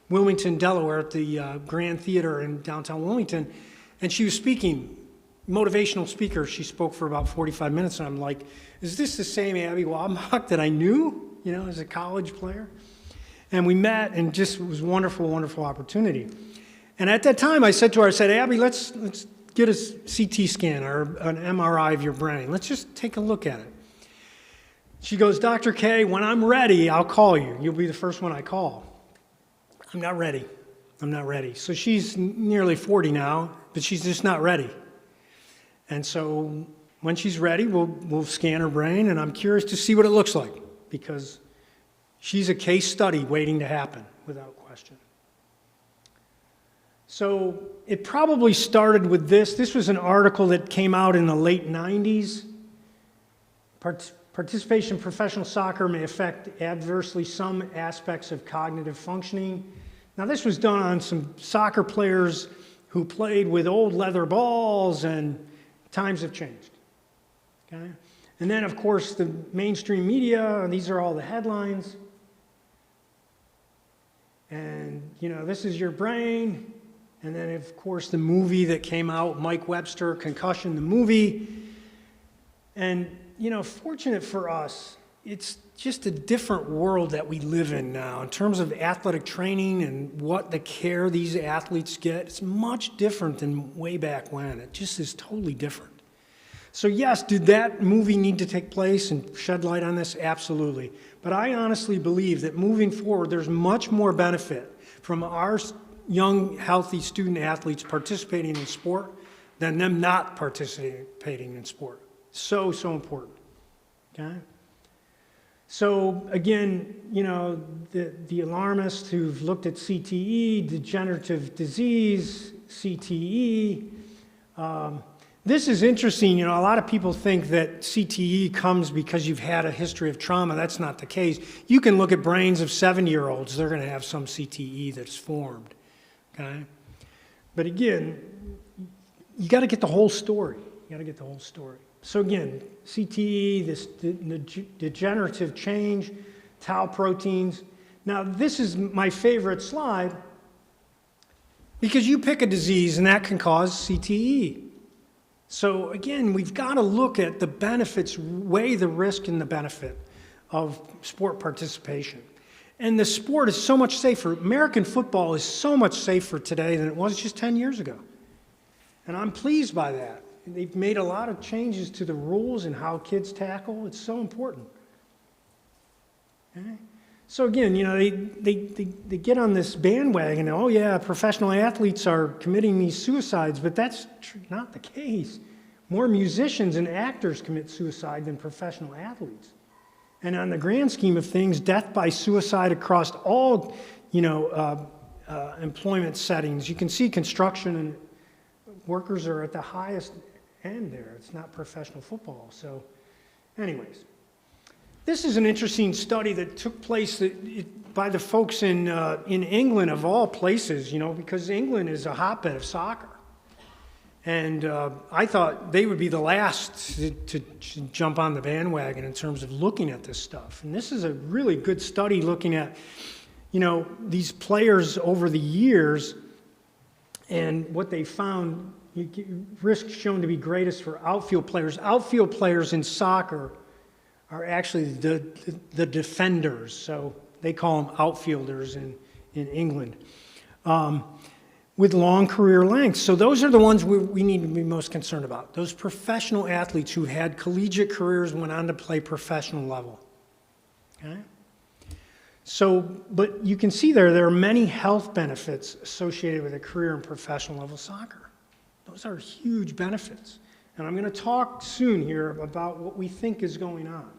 [SPEAKER 4] Wilmington, Delaware, at the Grand Theater in downtown Wilmington, and she was speaking. Motivational speaker. She spoke for about 45 minutes, and I'm like, is this the same Abby Wambach that I knew, as a college player? And we met, and just it was a wonderful, wonderful opportunity. And at that time, I said to her, Abby, let's get a CT scan or an MRI of your brain. Let's just take a look at it. She goes, Dr. K, when I'm ready, I'll call you. You'll be the first one I call. I'm not ready. I'm not ready. So she's nearly 40 now, but she's just not ready. And so when she's ready, we'll scan her brain, and I'm curious to see what it looks like, because she's a case study waiting to happen, without question. So it probably started with this. This was an article that came out in the late 90s. Participation in professional soccer may affect adversely some aspects of cognitive functioning. Now, this was done on some soccer players who played with old leather balls, and times have changed. Okay? And then, of course, the mainstream media, and these are all the headlines. And, this is your brain. And then, of course, the movie that came out, Mike Webster, Concussion, the movie. And, fortunate for us, it's just a different world that we live in now in terms of athletic training and what the care these athletes get. It's much different than way back when. It just is totally different. So yes, did that movie need to take place and shed light on this? Absolutely. But I honestly believe that moving forward, there's much more benefit from our young, healthy student athletes participating in sport than them not participating in sport. So important. Okay? So again, the alarmists who've looked at CTE, degenerative disease, CTE, this is interesting. A lot of people think that CTE comes because you've had a history of trauma. That's not the case. You can look at brains of 70-year-olds. They're going to have some CTE that's formed. Okay? But again, you got to get the whole story. You got to get the whole story. So again, CTE, the degenerative change, tau proteins. Now, this is my favorite slide because you pick a disease and that can cause CTE. So again, we've got to look at the benefits, weigh the risk and the benefit of sport participation. And the sport is so much safer. American football is so much safer today than it was just 10 years ago. And I'm pleased by that. They've made a lot of changes to the rules and how kids tackle. It's so important. Okay? So again, they get on this bandwagon, and, oh yeah, professional athletes are committing these suicides, but that's not the case. more musicians and actors commit suicide than professional athletes. And on the grand scheme of things, death by suicide across all, employment settings. You can see construction and workers are at the highest end there. It's not professional football. So, anyways, this is an interesting study that took place by the folks in England, of all places, because England is a hotbed of soccer. And I thought they would be the last to jump on the bandwagon in terms of looking at this stuff. And this is a really good study looking at, these players over the years and what they found, risk shown to be greatest for outfield players. Outfield players in soccer are actually the defenders, so they call them outfielders in England. With long career lengths. So those are the ones we need to be most concerned about. Those professional athletes who had collegiate careers, went on to play professional level. Okay? So, but you can see there are many health benefits associated with a career in professional level soccer. Those are huge benefits. And I'm going to talk soon here about what we think is going on.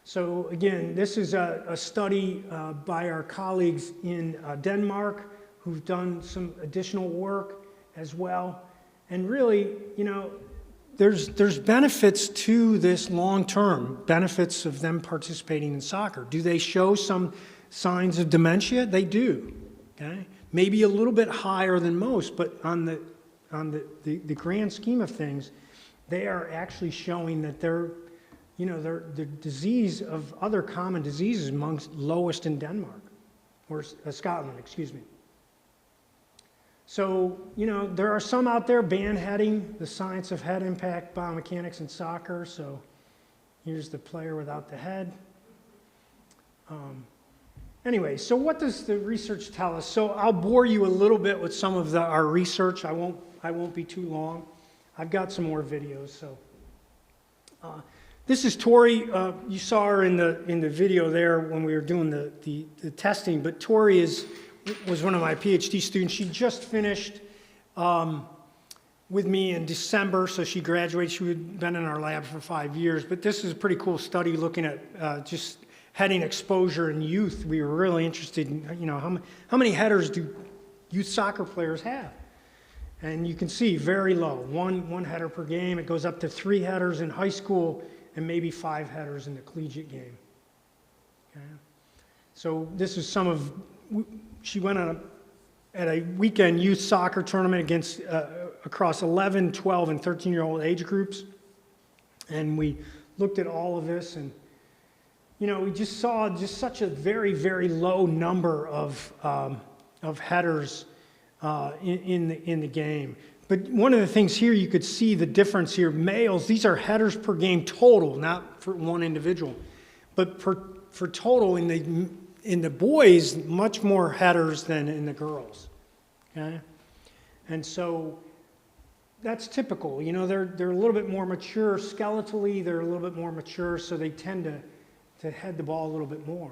[SPEAKER 4] So again, this is a study by our colleagues in Denmark, who've done some additional work as well. And really, there's benefits to this long-term, benefits of them participating in soccer. Do they show some signs of dementia? They do, okay? Maybe a little bit higher than most, but on the grand scheme of things, they are actually showing that the disease of other common diseases amongst lowest in Denmark, or Scotland, excuse me. So, there are some out there, band heading, the science of head impact biomechanics in soccer. So here's the player without the head. Anyway, so what does the research tell us? So I'll bore you a little bit with some of our research. I won't be too long. I've got some more videos. So this is Tori. You saw her in the video there when we were doing the testing. But Tori was one of my PhD students. She just finished with me in December, so she graduated. She had been in our lab for 5 years. But this is a pretty cool study looking at just heading exposure in youth. We were really interested in, how many headers do youth soccer players have? And you can see very low, one header per game. It goes up to 3 headers in high school and maybe 5 headers in the collegiate game. Okay? So this is she went at a weekend youth soccer tournament across 11, 12, and 13-year-old age groups. And we looked at all of this, and we just saw such a very, very low number of headers in the game. But one of the things here, you could see the difference here. Males, these are headers per game total, not for one individual. But for total, in the boys, much more headers than in the girls. Okay? And so that's typical. They're a little bit more mature skeletally. They're a little bit more mature, so they tend to head the ball a little bit more.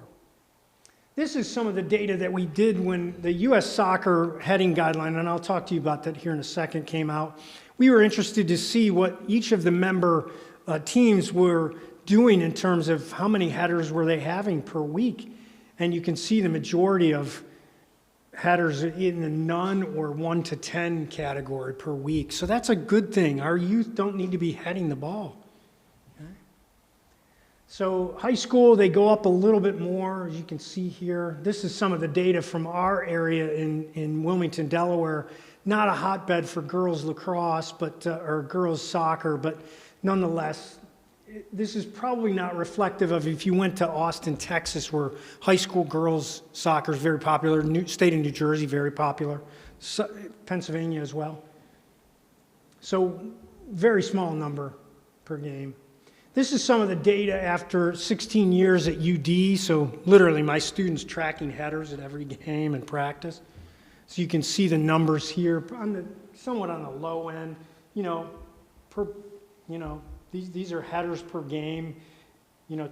[SPEAKER 4] This is some of the data that we did when the U.S. Soccer heading guideline, and I'll talk to you about that here in a second, came out. We were interested to see what each of the member teams were doing in terms of how many headers were they having per week. And you can see the majority of headers in the none or 1 to 10 category per week. So that's a good thing. Our youth don't need to be heading the ball. Okay? So high school, they go up a little bit more, as you can see here. This is some of the data from our area in Wilmington, Delaware. Not a hotbed for girls lacrosse, or girls soccer, but nonetheless, this is probably not reflective of if you went to Austin, Texas, where high school girls soccer is very popular, state of New Jersey, very popular, Pennsylvania as well. So very small number per game. This is some of the data after 16 years at UD, so literally my students tracking headers at every game and practice. So you can see the numbers here, somewhat on the low end, These are headers per game,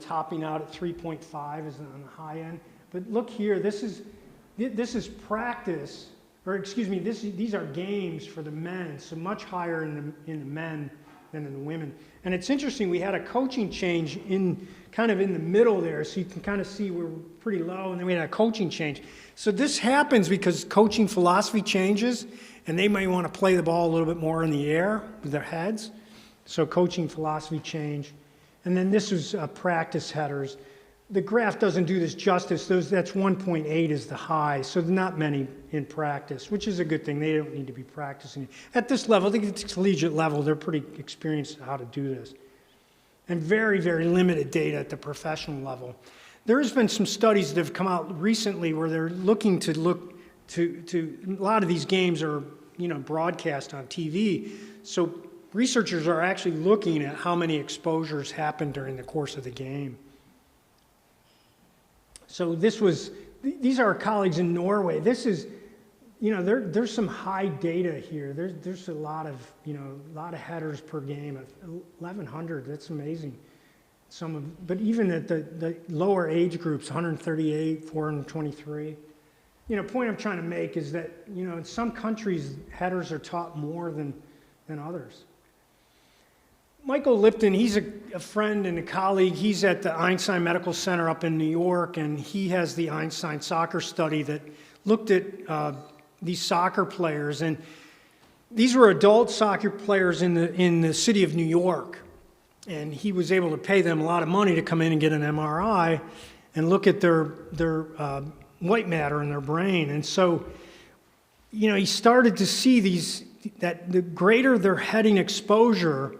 [SPEAKER 4] topping out at 3.5 is on the high end. But look here, this is practice, or excuse me, these are games for the men, so much higher in the men than in the women. And it's interesting, we had a coaching change kind of in the middle there, so you can kind of see we're pretty low, and then we had a coaching change. So this happens because coaching philosophy changes, and they may want to play the ball a little bit more in the air with their heads. So coaching philosophy change. And then this is practice headers. The graph doesn't do this justice. That's 1.8 is the high, so not many in practice, which is a good thing. They don't need to be practicing. At this level, I think it's collegiate level, they're pretty experienced how to do this. And very, very limited data at the professional level. There has been some studies that have come out recently where they're looking to a lot of these games are, broadcast on TV. So researchers are actually looking at how many exposures happen during the course of the game. So these are our colleagues in Norway. This is, there's some high data here. There's a lot of headers per game. 1,100, that's amazing. But even at the lower age groups, 138, 423. Point I'm trying to make is that, in some countries, headers are taught more than others. Michael Lipton, he's a friend and a colleague. He's at the Einstein Medical Center up in New York, and he has the Einstein soccer study that looked at these soccer players. And these were adult soccer players in the city of New York. And he was able to pay them a lot of money to come in and get an MRI and look at their white matter in their brain. And so, he started to see that the greater their heading exposure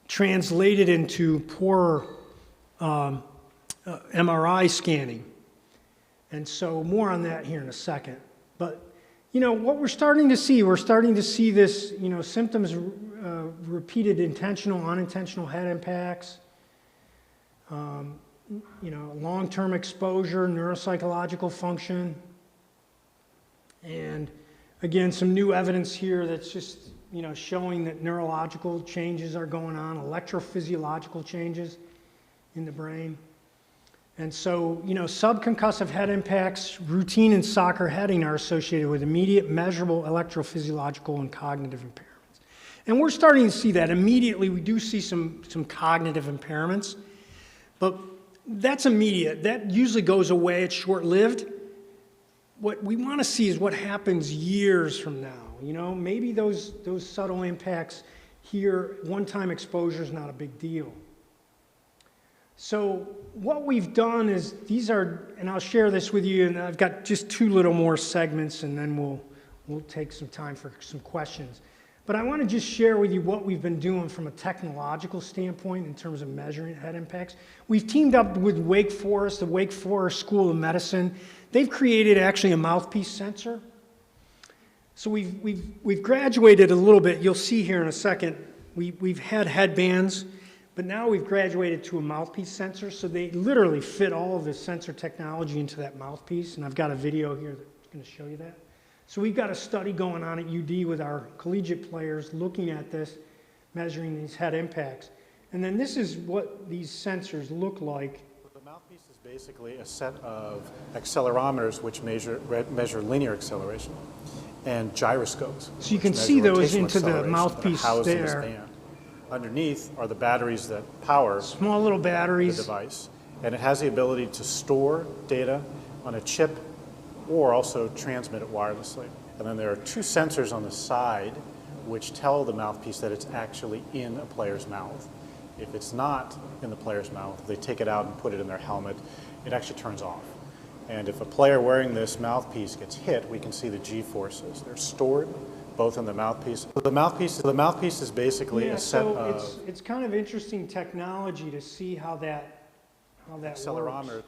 [SPEAKER 4] translated into poorer MRI scanning. And so more on that here in a second. But, what we're starting to see this, symptoms, repeated intentional, unintentional head impacts, long-term exposure, neuropsychological function. And again, some new evidence here that's just, showing that neurological changes are going on, electrophysiological changes in the brain. And so, subconcussive head impacts, routine in soccer heading are associated with immediate measurable electrophysiological and cognitive impairments. And we're starting to see that. Immediately, we do see some cognitive impairments, but that's immediate. That usually goes away. It's short-lived. What we want to see is what happens years from now. Maybe those subtle impacts here, one-time exposure is not a big deal. So what we've done is and I'll share this with you, and I've got just 2 little more segments, and then we'll take some time for some questions. But I want to just share with you what we've been doing from a technological standpoint in terms of measuring head impacts. We've teamed up with Wake Forest, the Wake Forest School of Medicine. They've created actually a mouthpiece sensor. So we've graduated a little bit. You'll see here in a second, we've had headbands, but now we've graduated to a mouthpiece sensor. So they literally fit all of the sensor technology into that mouthpiece. And I've got a video here that's going to show you that. So we've got a study going on at UD with our collegiate players looking at this, measuring these head impacts. And then this is what these sensors look like.
[SPEAKER 8] The mouthpiece is basically a set of accelerometers which measure linear acceleration, and gyroscopes.
[SPEAKER 4] So you can see those into the mouthpiece there.
[SPEAKER 8] Underneath are the batteries that power
[SPEAKER 4] small little batteries.
[SPEAKER 8] The device. And it has the ability to store data on a chip or also transmit it wirelessly. And then there are 2 sensors on the side which tell the mouthpiece that it's actually in a player's mouth. If it's not in the player's mouth, if they take it out and put it in their helmet, it actually turns off. And if a player wearing this mouthpiece gets hit, we can see the G-forces. They're stored both in the mouthpiece. The mouthpiece is basically a set of...
[SPEAKER 4] It's kind of interesting technology to see how that
[SPEAKER 8] accelerometer.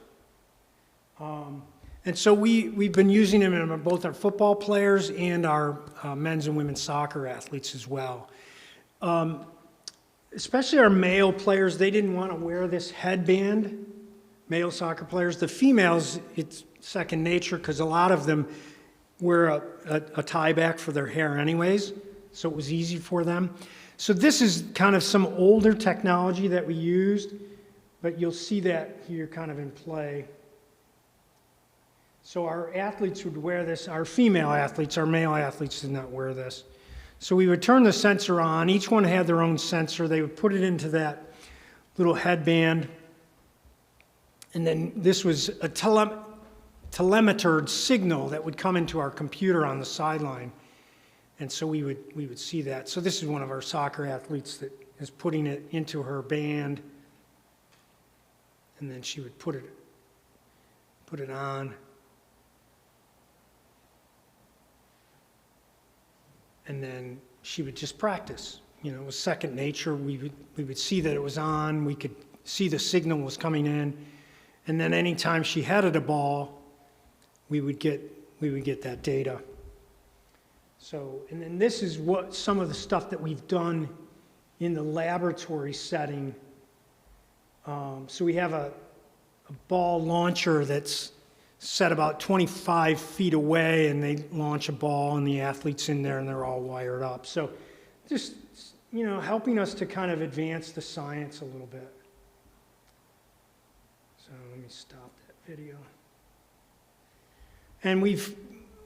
[SPEAKER 4] Works. And so we've been using them in both our football players and our men's and women's soccer athletes as well. Especially our male players, they didn't want to wear this headband, male soccer players. The females, it's second nature because a lot of them wear a tie back for their hair anyways, so it was easy for them. So this is kind of some older technology that we used, but you'll see that here kind of in play. So our athletes would wear this, our female athletes, our male athletes did not wear this. So we would turn the sensor on. Each one had their own sensor. They would put it into that little headband. And then this was a telemetered signal that would come into our computer on the sideline. And so we would see that. So this is one of our soccer athletes that is putting it into her band. And then she would put it on. And then she would just practice. You know, it was second nature. We would see that it was on. We could see the signal was coming in. And then anytime she headed a ball, we would get that data. So, and then this is what some of the stuff that we've done in the laboratory setting. So we have a ball launcher that's set about 25 feet away, and they launch a ball, and the athlete's in there, and they're all wired up. So just, you know, helping us to kind of advance the science a little bit. So let me stop that video. And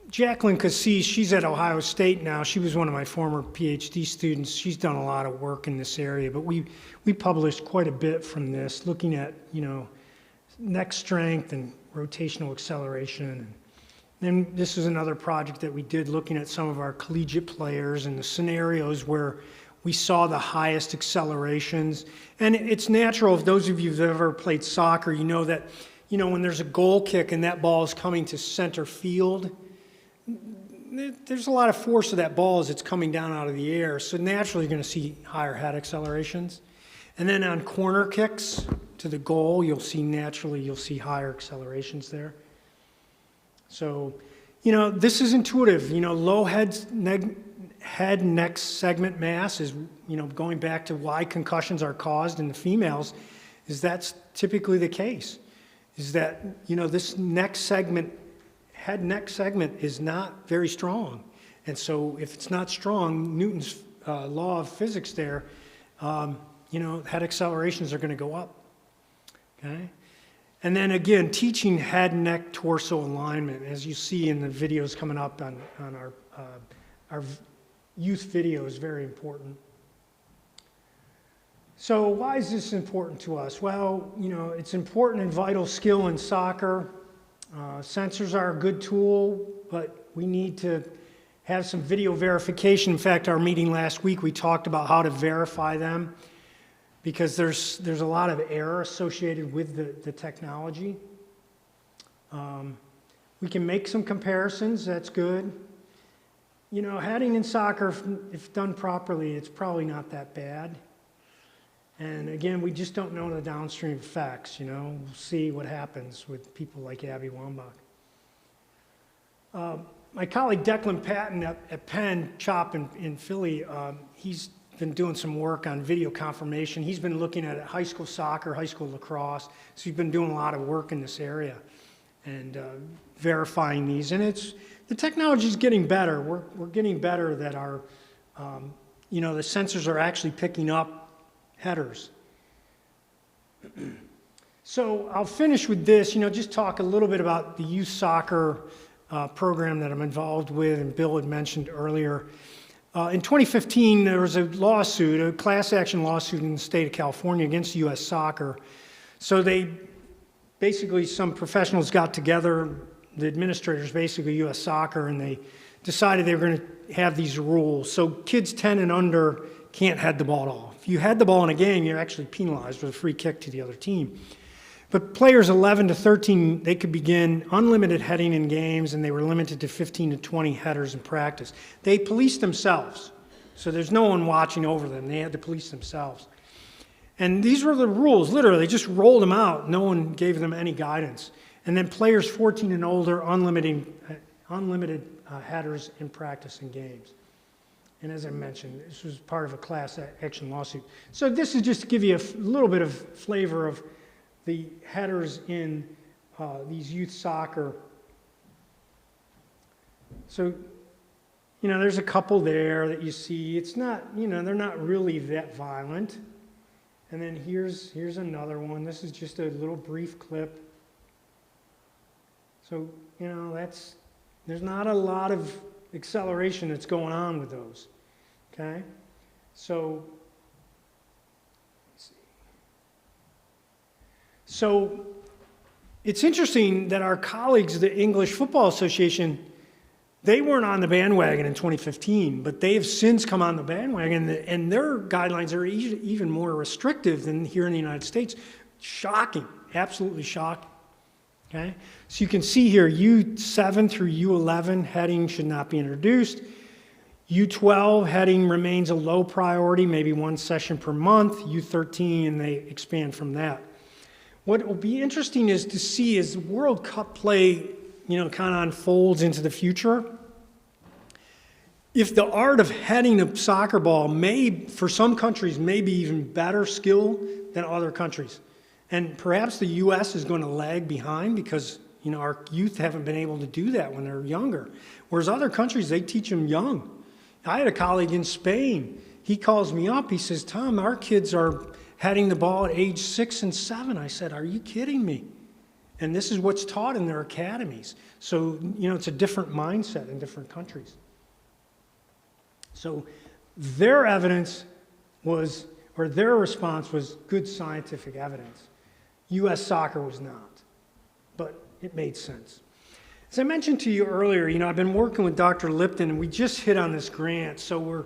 [SPEAKER 4] Jacqueline Cassis, she's at Ohio State now. She was one of my former PhD students. She's done a lot of work in this area, but we published quite a bit from this, looking at, you know, neck strength and rotational acceleration. And then this is another project that we did looking at some of our collegiate players and the scenarios where we saw the highest accelerations. And it's natural, if those of you who've ever played soccer, you know that, you know, when there's a goal kick and that ball is coming to center field, there's a lot of force of that ball as it's coming down out of the air. So naturally, you're going to see higher head accelerations. And then on corner kicks to the goal, you'll see higher accelerations there. So, you know, this is intuitive. You know, low head neck segment mass is, you know, going back to why concussions are caused in the females, is that's typically the case. Is that, you know, this head neck segment is not very strong. And so if it's not strong, Newton's law of physics there, you know, head accelerations are going to go up. Okay? And then again, teaching head, neck, torso alignment, as you see in the videos coming up on our youth video, is very important. So why is this important to us? Well, you know, it's important and vital skill in soccer. Sensors are a good tool, but we need to have some video verification. In fact, our meeting last week, we talked about how to verify them, because there's a lot of error associated with the technology. We can make some comparisons, that's good. You know, heading in soccer, if done properly, it's probably not that bad. And again, we just don't know the downstream effects, you know. We'll see what happens with people like Abby Wambach. My colleague Declan Patton at Penn Chop in Philly, he's been doing some work on video confirmation. He's been looking at high school soccer, high school lacrosse. So he's been doing a lot of work in this area and verifying these. And the technology is getting better. We're getting better that our, you know, the sensors are actually picking up headers. So I'll finish with this, you know, just talk a little bit about the youth soccer program that I'm involved with, and Bill had mentioned earlier. In 2015, there was a lawsuit, a class action lawsuit in the state of California against U.S. Soccer. So basically some professionals got together, the administrators, basically U.S. Soccer, and they decided they were going to have these rules. So kids 10 and under can't head the ball at all. If you head the ball in a game, you're actually penalized with a free kick to the other team. But players 11 to 13, they could begin unlimited heading in games, and they were limited to 15 to 20 headers in practice. They policed themselves, so there's no one watching over them. They had to police themselves. And these were the rules, literally. They just rolled them out. No one gave them any guidance. And then players 14 and older, unlimited headers in practice and games. And as I mentioned, this was part of a class action lawsuit. So this is just to give you a little bit of flavor of the headers in these youth soccer. So, you know, there's a couple there that you see. It's not, you know, they're not really that violent. And then here's another one. This is just a little brief clip. So, there's not a lot of acceleration that's going on with those, okay? So, let's see. So, it's interesting that our colleagues, the English Football Association, they weren't on the bandwagon in 2015, but they have since come on the bandwagon, and their guidelines are even more restrictive than here in the United States. Shocking, absolutely shocking. Okay? So you can see here, U7 through U11 heading should not be introduced. U12 heading remains a low priority, maybe one session per month. U13, they expand from that. What will be interesting is to see as the World Cup play, kind of unfolds into the future, if the art of heading a soccer ball may, for some countries, may be even better skill than other countries. And perhaps the U.S. is going to lag behind because, our youth haven't been able to do that when they're younger. Whereas other countries, they teach them young. I had a colleague in Spain. He calls me up. He says, Tom, our kids are heading the ball at age 6 and 7. I said, are you kidding me? And this is what's taught in their academies. So, it's a different mindset in different countries. So their evidence was, or their response was good scientific evidence. U.S. soccer was not, but it made sense. As I mentioned to you earlier, I've been working with Dr. Lipton, and we just hit on this grant. So we're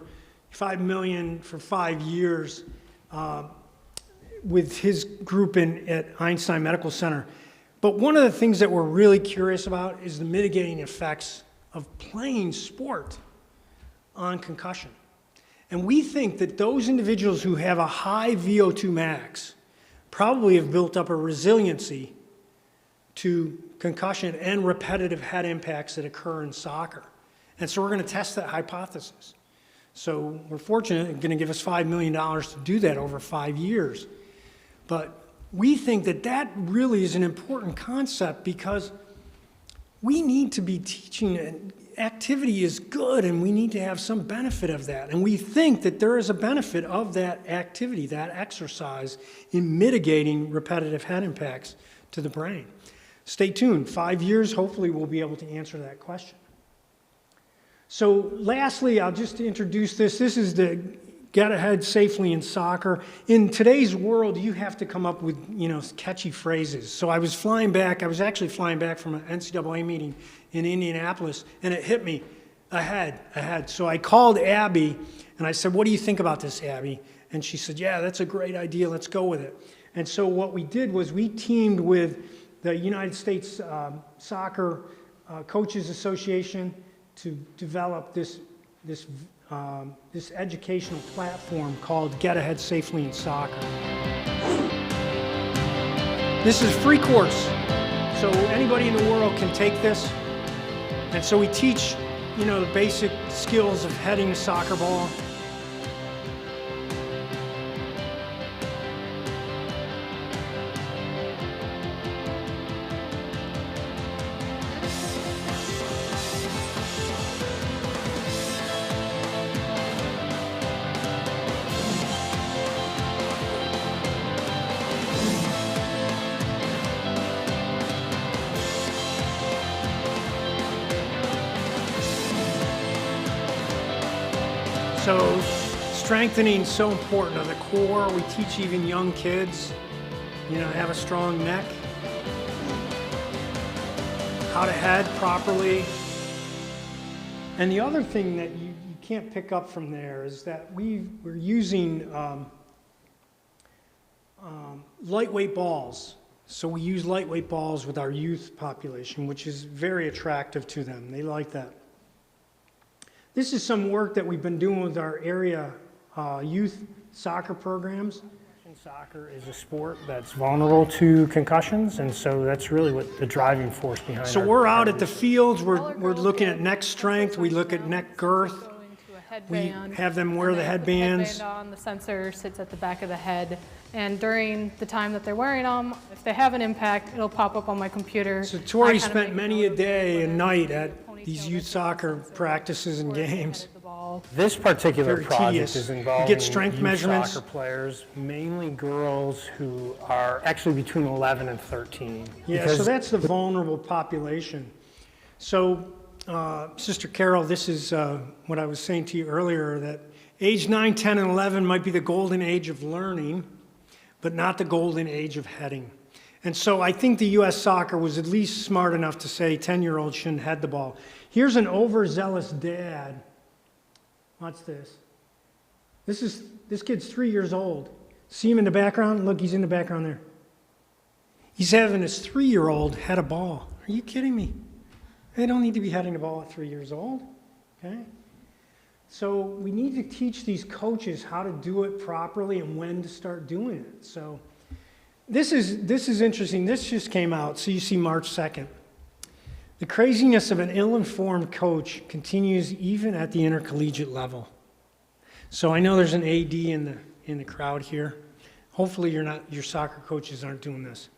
[SPEAKER 4] $5 million for 5 years with his group at Einstein Medical Center. But one of the things that we're really curious about is the mitigating effects of playing sport on concussion. And we think that those individuals who have a high VO2 max probably have built up a resiliency to concussion and repetitive head impacts that occur in soccer. And so we're going to test that hypothesis. So we're fortunate, it's going to give us $5 million to do that over 5 years. But we think that that really is an important concept because we need to be teaching. Activity is good, and we need to have some benefit of that. And we think that there is a benefit of that activity, that exercise, in mitigating repetitive head impacts to the brain. Stay tuned. 5 years, hopefully, we'll be able to answer that question. So lastly, I'll just introduce this. This is the Get Ahead Safely in Soccer. In today's world, you have to come up with, catchy phrases. So I was actually flying back from an NCAA meeting in Indianapolis, and it hit me ahead. So I called Abby, and I said, what do you think about this, Abby? And she said, yeah, that's a great idea. Let's go with it. And so what we did was we teamed with the United States Soccer Coaches Association to develop this educational platform called Get Ahead Safely in Soccer. This is a free course, so anybody in the world can take this. And so we teach, the basic skills of heading a soccer ball. So strengthening is so important of the core. We teach even young kids, have a strong neck, how to head properly. And the other thing that you can't pick up from there is that we're using lightweight balls. So we use lightweight balls with our youth population, which is very attractive to them. They like that. This is some work that we've been doing with our area youth soccer programs. Soccer is a sport that's vulnerable to concussions, and so that's really what the driving force behind it. So we're out at the fields, we're looking at neck strength, we look at neck girth, we have them wear the headbands.
[SPEAKER 7] The sensor sits at the back of the head, and during the time that they're wearing them, if they have an impact, it'll pop up on my computer.
[SPEAKER 4] So Tori spent many a day and night at these youth soccer practices and games.
[SPEAKER 7] So
[SPEAKER 4] This particular
[SPEAKER 9] Very
[SPEAKER 4] project
[SPEAKER 9] tedious.
[SPEAKER 4] is
[SPEAKER 9] You
[SPEAKER 4] involving
[SPEAKER 9] get strength
[SPEAKER 4] youth
[SPEAKER 9] measurements.
[SPEAKER 4] soccer players, mainly girls who are actually between 11 and 13.
[SPEAKER 9] Yeah,
[SPEAKER 4] Because
[SPEAKER 9] so that's the vulnerable population. So, Sister Carol, this is what I was saying to you earlier, that age 9, 10, and 11 might be the golden age of learning, but not the golden age of heading. And so I think the U.S. Soccer was at least smart enough to say 10-year-olds shouldn't head the ball. Here's an overzealous dad. Watch this. This kid's 3 years old. See him in the background? Look, he's in the background there. He's having his 3-year-old head a ball. Are you kidding me? They don't need to be heading the ball at 3 years old. Okay? So we need to teach these coaches how to do it properly and when to start doing it. So this is interesting. This just came out. So you see March 2nd. The craziness of an ill-informed coach continues even at the intercollegiate level. So I know there's an AD in the crowd here. Hopefully your soccer coaches aren't doing this.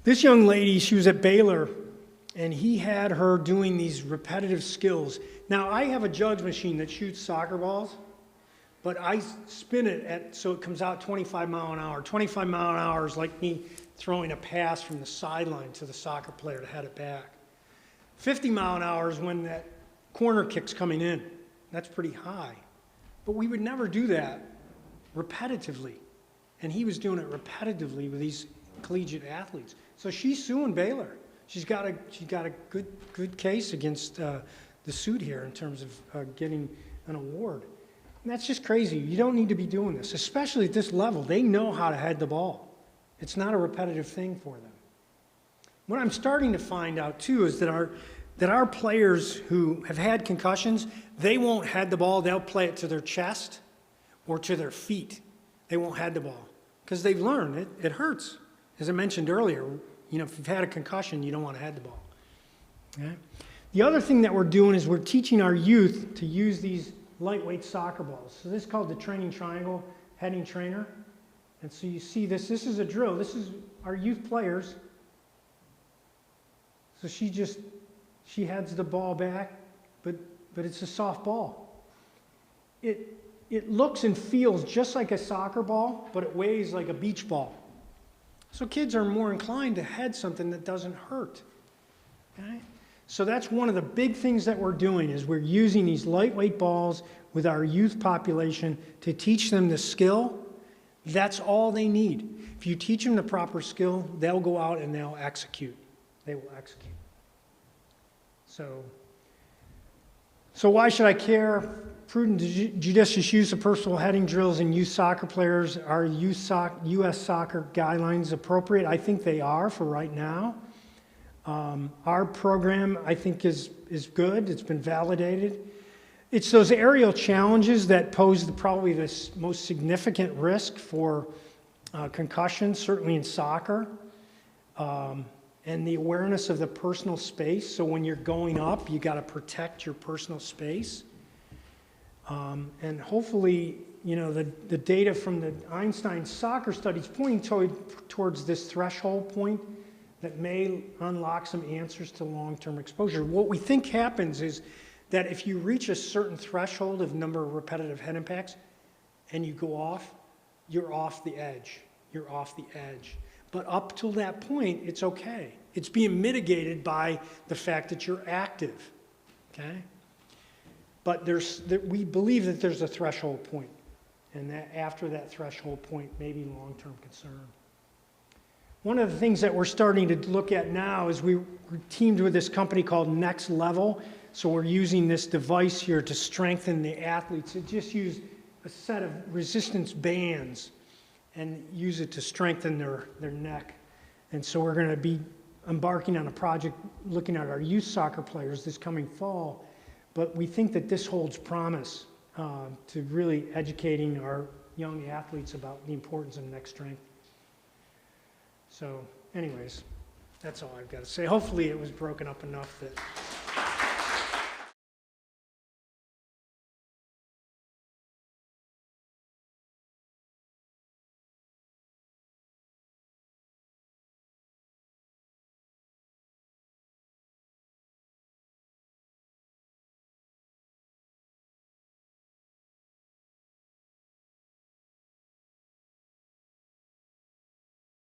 [SPEAKER 9] This young lady, she was at Baylor, and he had her doing these repetitive skills. Now, I have a judge machine that shoots soccer balls, but I spin it so it comes out 25 mile an hour. 25 mile an hour is like me throwing a pass from the sideline to the soccer player to head it back. 50 mile an hour is when that corner kick's coming in. That's pretty high. But we would never do that repetitively. And he was doing it repetitively with these collegiate athletes. So she's suing Baylor. She's got a good case against the suit here in terms of getting an award. And that's just crazy. You don't need to be doing this, especially at this level. They know how to head the ball. It's not a repetitive thing for them. What I'm starting to find out too is that our players who have had concussions, they won't head the ball. They'll play it to their chest or to their feet. They won't head the ball because they've learned it hurts. As I mentioned earlier, if you've had a concussion, you don't want to head the ball. Okay? The other thing that we're doing is we're teaching our youth to use these lightweight soccer balls. So this is called the training triangle heading trainer. And so you see this is a drill. This is our youth players. So she heads the ball back, but it's a soft ball. It looks and feels just like a soccer ball, but it weighs like a beach ball. So kids are more inclined to head something that doesn't hurt. Okay? So that's one of the big things that we're doing is we're using these lightweight balls with our youth population to teach them the skill. That's all they need. If you teach them the proper skill, they'll go out and they'll execute. They will execute. So why should I care? Prudent, judicious use of personal heading drills in youth soccer players. Are U.S. soccer guidelines appropriate? I think they are for right now. Our program, I think, is good. It's been validated. It's those aerial challenges that pose probably the most significant risk for concussion, certainly in soccer. And the awareness of the personal space. So when you're going up, you got to protect your personal space. And hopefully, the data from the Einstein soccer studies pointing towards this threshold point that may unlock some answers to long-term exposure. What we think happens is that if you reach a certain threshold of number of repetitive head impacts and you go off, you're off the edge. You're off the edge. But up till that point, it's okay. It's being mitigated by the fact that you're active, okay? But we believe that there's a threshold point, and that after that threshold point, maybe long-term concern. One of the things that we're starting to look at now is we're teamed with this company called Next Level. So we're using this device here to strengthen the athletes. It just used a set of resistance bands and use it to strengthen their neck. And so we're going to be embarking on a project looking at our youth soccer players this coming fall. But we think that this holds promise to really educating our young athletes about the importance of neck strength. So anyways, that's all I've got to say. Hopefully it was broken up enough that